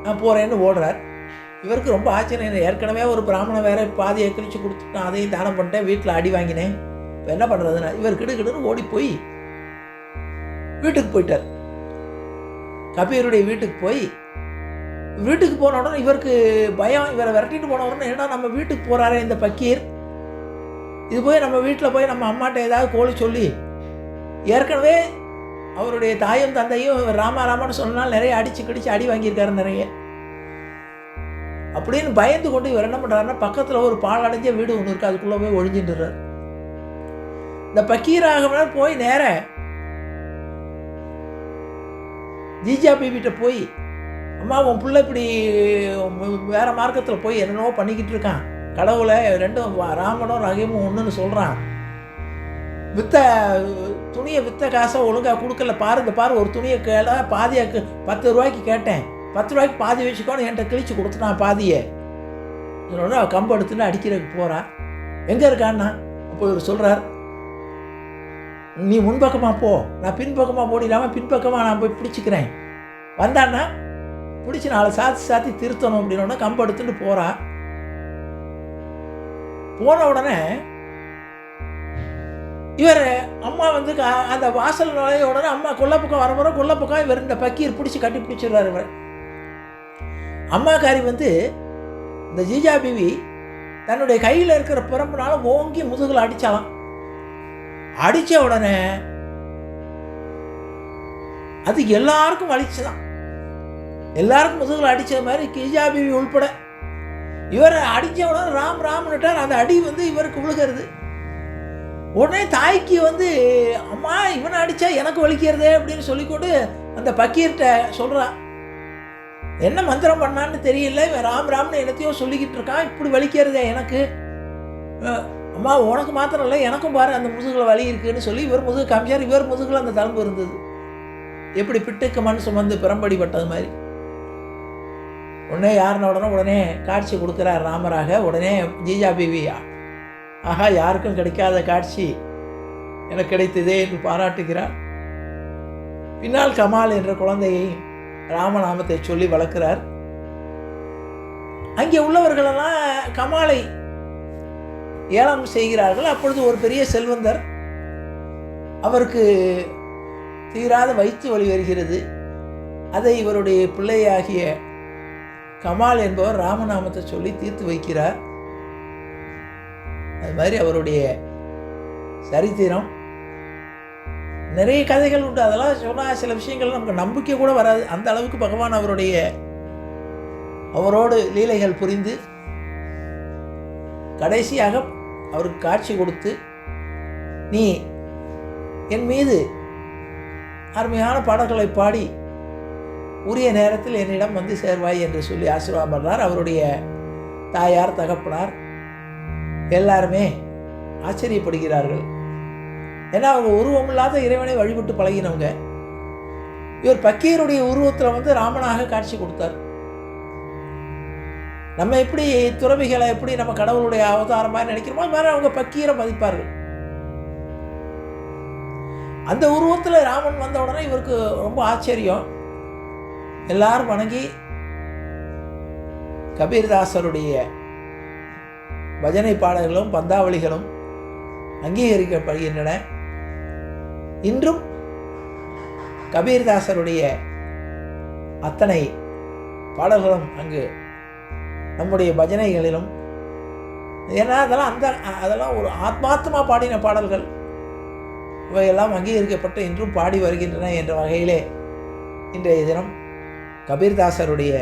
நான் போகிறேன்னு ஓடுறார். இவருக்கு ரொம்ப ஆச்சரியம். ஏற்கனவே ஒரு பிராமணன் வேற பாதியை கிழிச்சு கொடுத்துட்டான், அதையும் தானம் பண்ணிட்டேன், வீட்டில் அடி வாங்கினேன், இப்போ என்ன பண்ணுறதுன்னா இவர் கிடுக்கிடுன்னு ஓடி போய் வீட்டுக்கு போயிட்டார். கபீருடைய வீட்டுக்கு போய் வீட்டுக்கு போன உடனே இவருக்கு பயம். இவரை விரட்டிட்டு போன உடனே ஏன்னா நம்ம வீட்டுக்கு போகிறாரே இந்த பக்கீர், இது போய் நம்ம வீட்டில் போய் நம்ம அம்மாட்ட ஏதாவது கோழி சொல்லி, ஏற்கனவே அவருடைய தாயும் தந்தையும் ராமான்னு சொன்னால் நிறைய அடிச்சு அடி வாங்கியிருக்காரு நிறைய. அப்படின்னு பயந்து கொண்டு இவர் என்ன பண்ணுறாருன்னா பக்கத்தில் ஒரு பால் அடைஞ்ச வீடு ஒன்று இருக்குது, அதுக்குள்ளே போய் ஒழிஞ்சின்றார். இந்த பக்கீராக போய் நேர ஜீஜா பீபிட்ட போய், அம்மா உன் பிள்ளை இப்படி வேற மார்க்கத்தில் போய் என்னென்னவோ பண்ணிக்கிட்டு இருக்கான், கடவுளை ரெண்டும் ராமனும் ரஹீமும் ஒன்றுன்னு சொல்கிறான், துணியை விற்ற காசை ஒழுங்காக கொடுக்கல, பாரு ஒரு துணியை பாதியாக 10 ரூபாய்க்கு கேட்டேன், 10 ரூபாய்க்கு பாதி வச்சுக்கோன்னு என்கிட்ட கிழிச்சு கொடுத்துட்டான் பாதியை. இதனோட கம்பு எடுத்துன்னு அடிக்கிறதுக்கு போகிறான். எங்கே இருக்கான்னா அப்போ இவர் சொல்கிறார், நீ முன்பக்கமாக போ, நான் பின்பக்கமாக போடிடாமல் பின்பக்கமாக நான் போய் பிடிச்சிக்கிறேன், வந்தான்னா பிடிச்சி நாளை சாத்தி திருத்தணும் அப்படின்னோடனே கம்பு எடுத்துட்டு போகிறா. போன உடனே இவர் அம்மா அந்த வாசல் நுழைய உடனே அம்மா கொல்லப்பக்கம் வரமுறை கொல்லப்பக்கம் இவர் இந்த பக்கீர் பிடிச்சி கட்டி பிடிச்சிடுறாரு. இவர் அம்மாக்காரி இந்த ஜீஜா பிவி தன்னுடைய கையில் இருக்கிற பிறப்புனால ஓங்கி முதுகில் அடித்தாலாம். அடித்த உடனே அது எல்லாருக்கும் வலிச்சுதான். எல்லாருக்கும் முதுகில் அடித்தது மாதிரி ஜீஜா பிவி உள்பட. இவர் அடித்த உடனே ராம்னுட்டார். அந்த அடி இவருக்கு விழுகிறது. உடனே தாய்க்கு அம்மா இவனை அடித்தா எனக்கு வலிக்கிறதே அப்படின்னு சொல்லிக்கொண்டு அந்த பக்கீர்கிட்ட சொல்கிறா, என்ன மந்திரம் பண்ணான்னு தெரியல, இவன் ராம்னு என்னத்தையோ சொல்லிக்கிட்டு இருக்கான், இப்படி வலிக்கிறதே எனக்கு. அம்மா உனக்கு மாத்திரம் இல்லை எனக்கும் பாரு அந்த முதுகில் வலி இருக்குன்னு சொல்லி இவர் முதுகு காமிச்சார். இவர் முதுகில் அந்த தழும்பு இருந்தது, எப்படி பிட்டுக்கு மண் சுமந்து பிரம்படிப்பட்டது மாதிரி. உடனே உடனே காட்சி கொடுக்குறார் ராமராக. உடனே ஜீஜா பிவி, ஆஹா யாருக்கும் கிடைக்காத காட்சி எனக்கு கிடைத்ததே என்று பாராட்டுகிறார். பின்னால் கமால் என்ற குழந்தையை ராமநாமத்தை சொல்லி வளர்க்கிறார். அங்கே உள்ளவர்களெல்லாம் கமாலை ஏலம் செய்கிறார்கள். அப்பொழுது ஒரு பெரிய செல்வந்தர், அவருக்கு தீராத வயிற்று வலி வருகிறது. அதை இவருடைய பிள்ளையாகிய கமால் என்பவர் ராமநாமத்தை சொல்லி தீர்த்து வைக்கிறார். அது மாதிரி அவருடைய சரித்திரம் நிறைய கதைகள் உண்டு. அதெல்லாம் சொன்னால் சில விஷயங்கள் நமக்கு நம்பிக்கை கூட வராது. அந்த அளவுக்கு பகவான் அவரோடு லீலைகள் புரிந்து கடைசியாக அவருக்கு காட்சி கொடுத்து, நீ என் மீது அருமையான பாடல்களை பாடி உரிய நேரத்தில் என்னிடம் சேர்வாய் என்று சொல்லி ஆசீர்வாதம் பண்ணார். அவருடைய தாயார் தகப்பனார் எல்லாருமே ஆச்சரியப்படுகிறார்கள். ஏன்னா அவங்க உருவம் இல்லாத இறைவனை வழிபட்டு பழகினவங்க. இவர் பக்கீருடைய உருவத்தில் வந்து ராமனாக காட்சி கொடுத்தார். நம்ம எப்படி துறவிகளை எப்படி நம்ம கடவுளுடைய அவதாரமாக நினைக்கிறோமோ அது மாதிரி அவங்க பக்கீரை மதிப்பார்கள். அந்த உருவத்தில் ராமன் வந்த உடனே இவருக்கு ரொம்ப ஆச்சரியம். எல்லாரும் வணங்கி கபீர்தாசருடைய பஜனை பாடல்களும் பந்தாவளிகளும் அங்கீகரிக்கப்படுகின்றன. இன்றும் கபீர்தாசருடைய அத்தனை பாடல்களும் அங்கு நம்முடைய பஜனைகளிலும், ஏன்னா அதெல்லாம் ஒரு ஆத்மார்த்தமாக பாடின பாடல்கள், இவையெல்லாம் அங்கீகரிக்கப்பட்டு இன்றும் பாடி வருகின்றன என்ற வகையிலே இன்றைய தினம் கபீர்தாசருடைய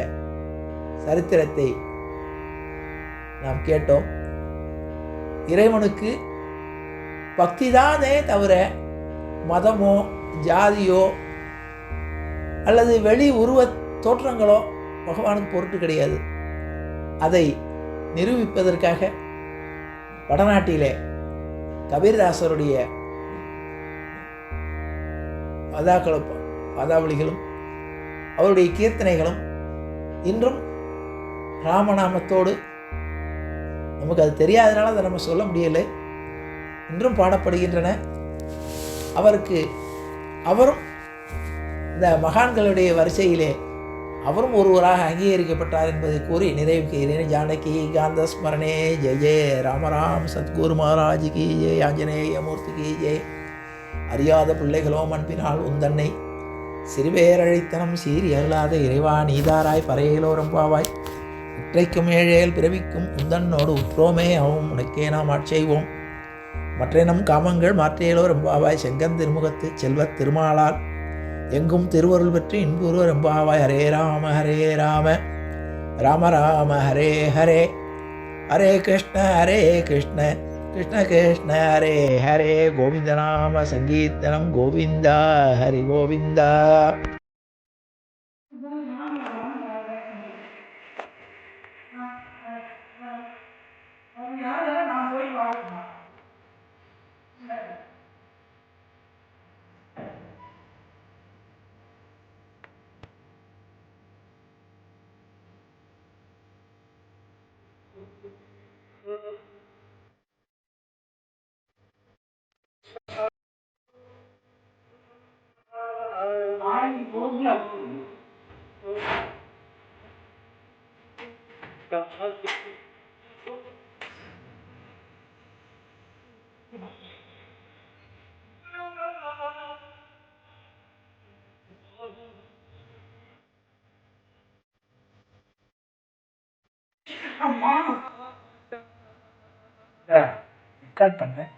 சரித்திரத்தை நாம் கேட்டோம். இறைவனுக்கு பக்திதானே தவிர மதமோ ஜாதியோ அல்லது வெளி உருவ தோற்றங்களோ பகவானுக்கு பொருட்டு கிடையாது. அதை நிரூபிப்பதற்காக வடநாட்டிலே கபீர்தாசருடைய பதாவளிகளும் அவருடைய கீர்த்தனைகளும் இன்றும் ராமநாமத்தோடு, நமக்கு அது தெரியாதனால அதை நம்ம சொல்ல முடியலை, இன்றும் பாடப்படுகின்றன. அவரும் இந்த மகான்களுடைய வரிசையிலே அவரும் ஒருவராக அங்கீகரிக்கப்பட்டார் என்பதை கூறி நிறைவு செய்கிறேன். ஜானகி காந்த ஸ்மரணே ஜெய ஜெய ராமராம் சத்குரு மகாராஜ் கி ஜெய், ஆஞ்சநேய மூர்த்தி கி ஜெய். அறியாத பிள்ளைகளோ அன்பினால் உந்தன்னை சிறுவேரழைத்தனம் சீறி அருளாத இறைவா நீதாராய் பறையிலோரம் பாவாய். இற்றைக்கும் ஏழேல் பிறவிக்கும் உந்தன்னோடு உற்றோமே அவன் உனக்கே நாம் ஆட்செய்வோம். மற்ற நம் காமங்கள் மாற்றியலோ ரெம்பாவாய். செங்கன் திருமுகத்து செல்வத் திருமாலால் எங்கும் திருவருள் பெற்று இன்புருவ ரெம்பாவாய். ஹரே ராம ராம ராம ஹரே ஹரே, ஹரே கிருஷ்ண கிருஷ்ண கிருஷ்ண ஹரே ஹரே. கோவிந்த நாம சங்கீர்த்தனம் கோவிந்தா ஹரி கோவிந்தா. கட் பண்ணுறேன்.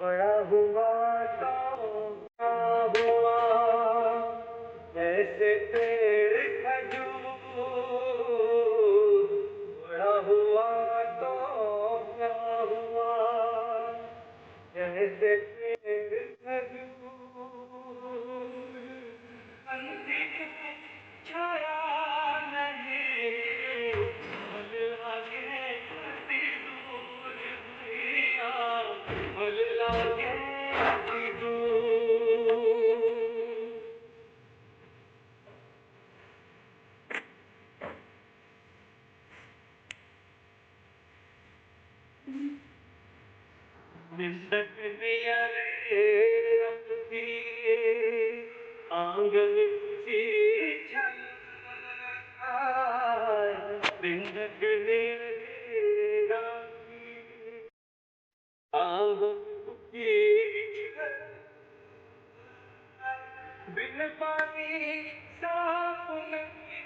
बड़ा हुआ तो क्या हुआ, जैसे पेड़ खजूर। बड़ा हुआ तो क्या हुआ, जैसे पेड़ खजूर। अंधेरा छाया नहीं, मल आगे अति दूर भैया, मल लागे अति दूर। निंदक दिया रे रंग दिए, आंगन की छाया बिंदगले आंगन की बिन पानी साफ नहीं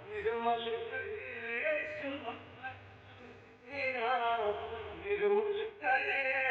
निर्मल करे सुमन तेरा निर्मल करे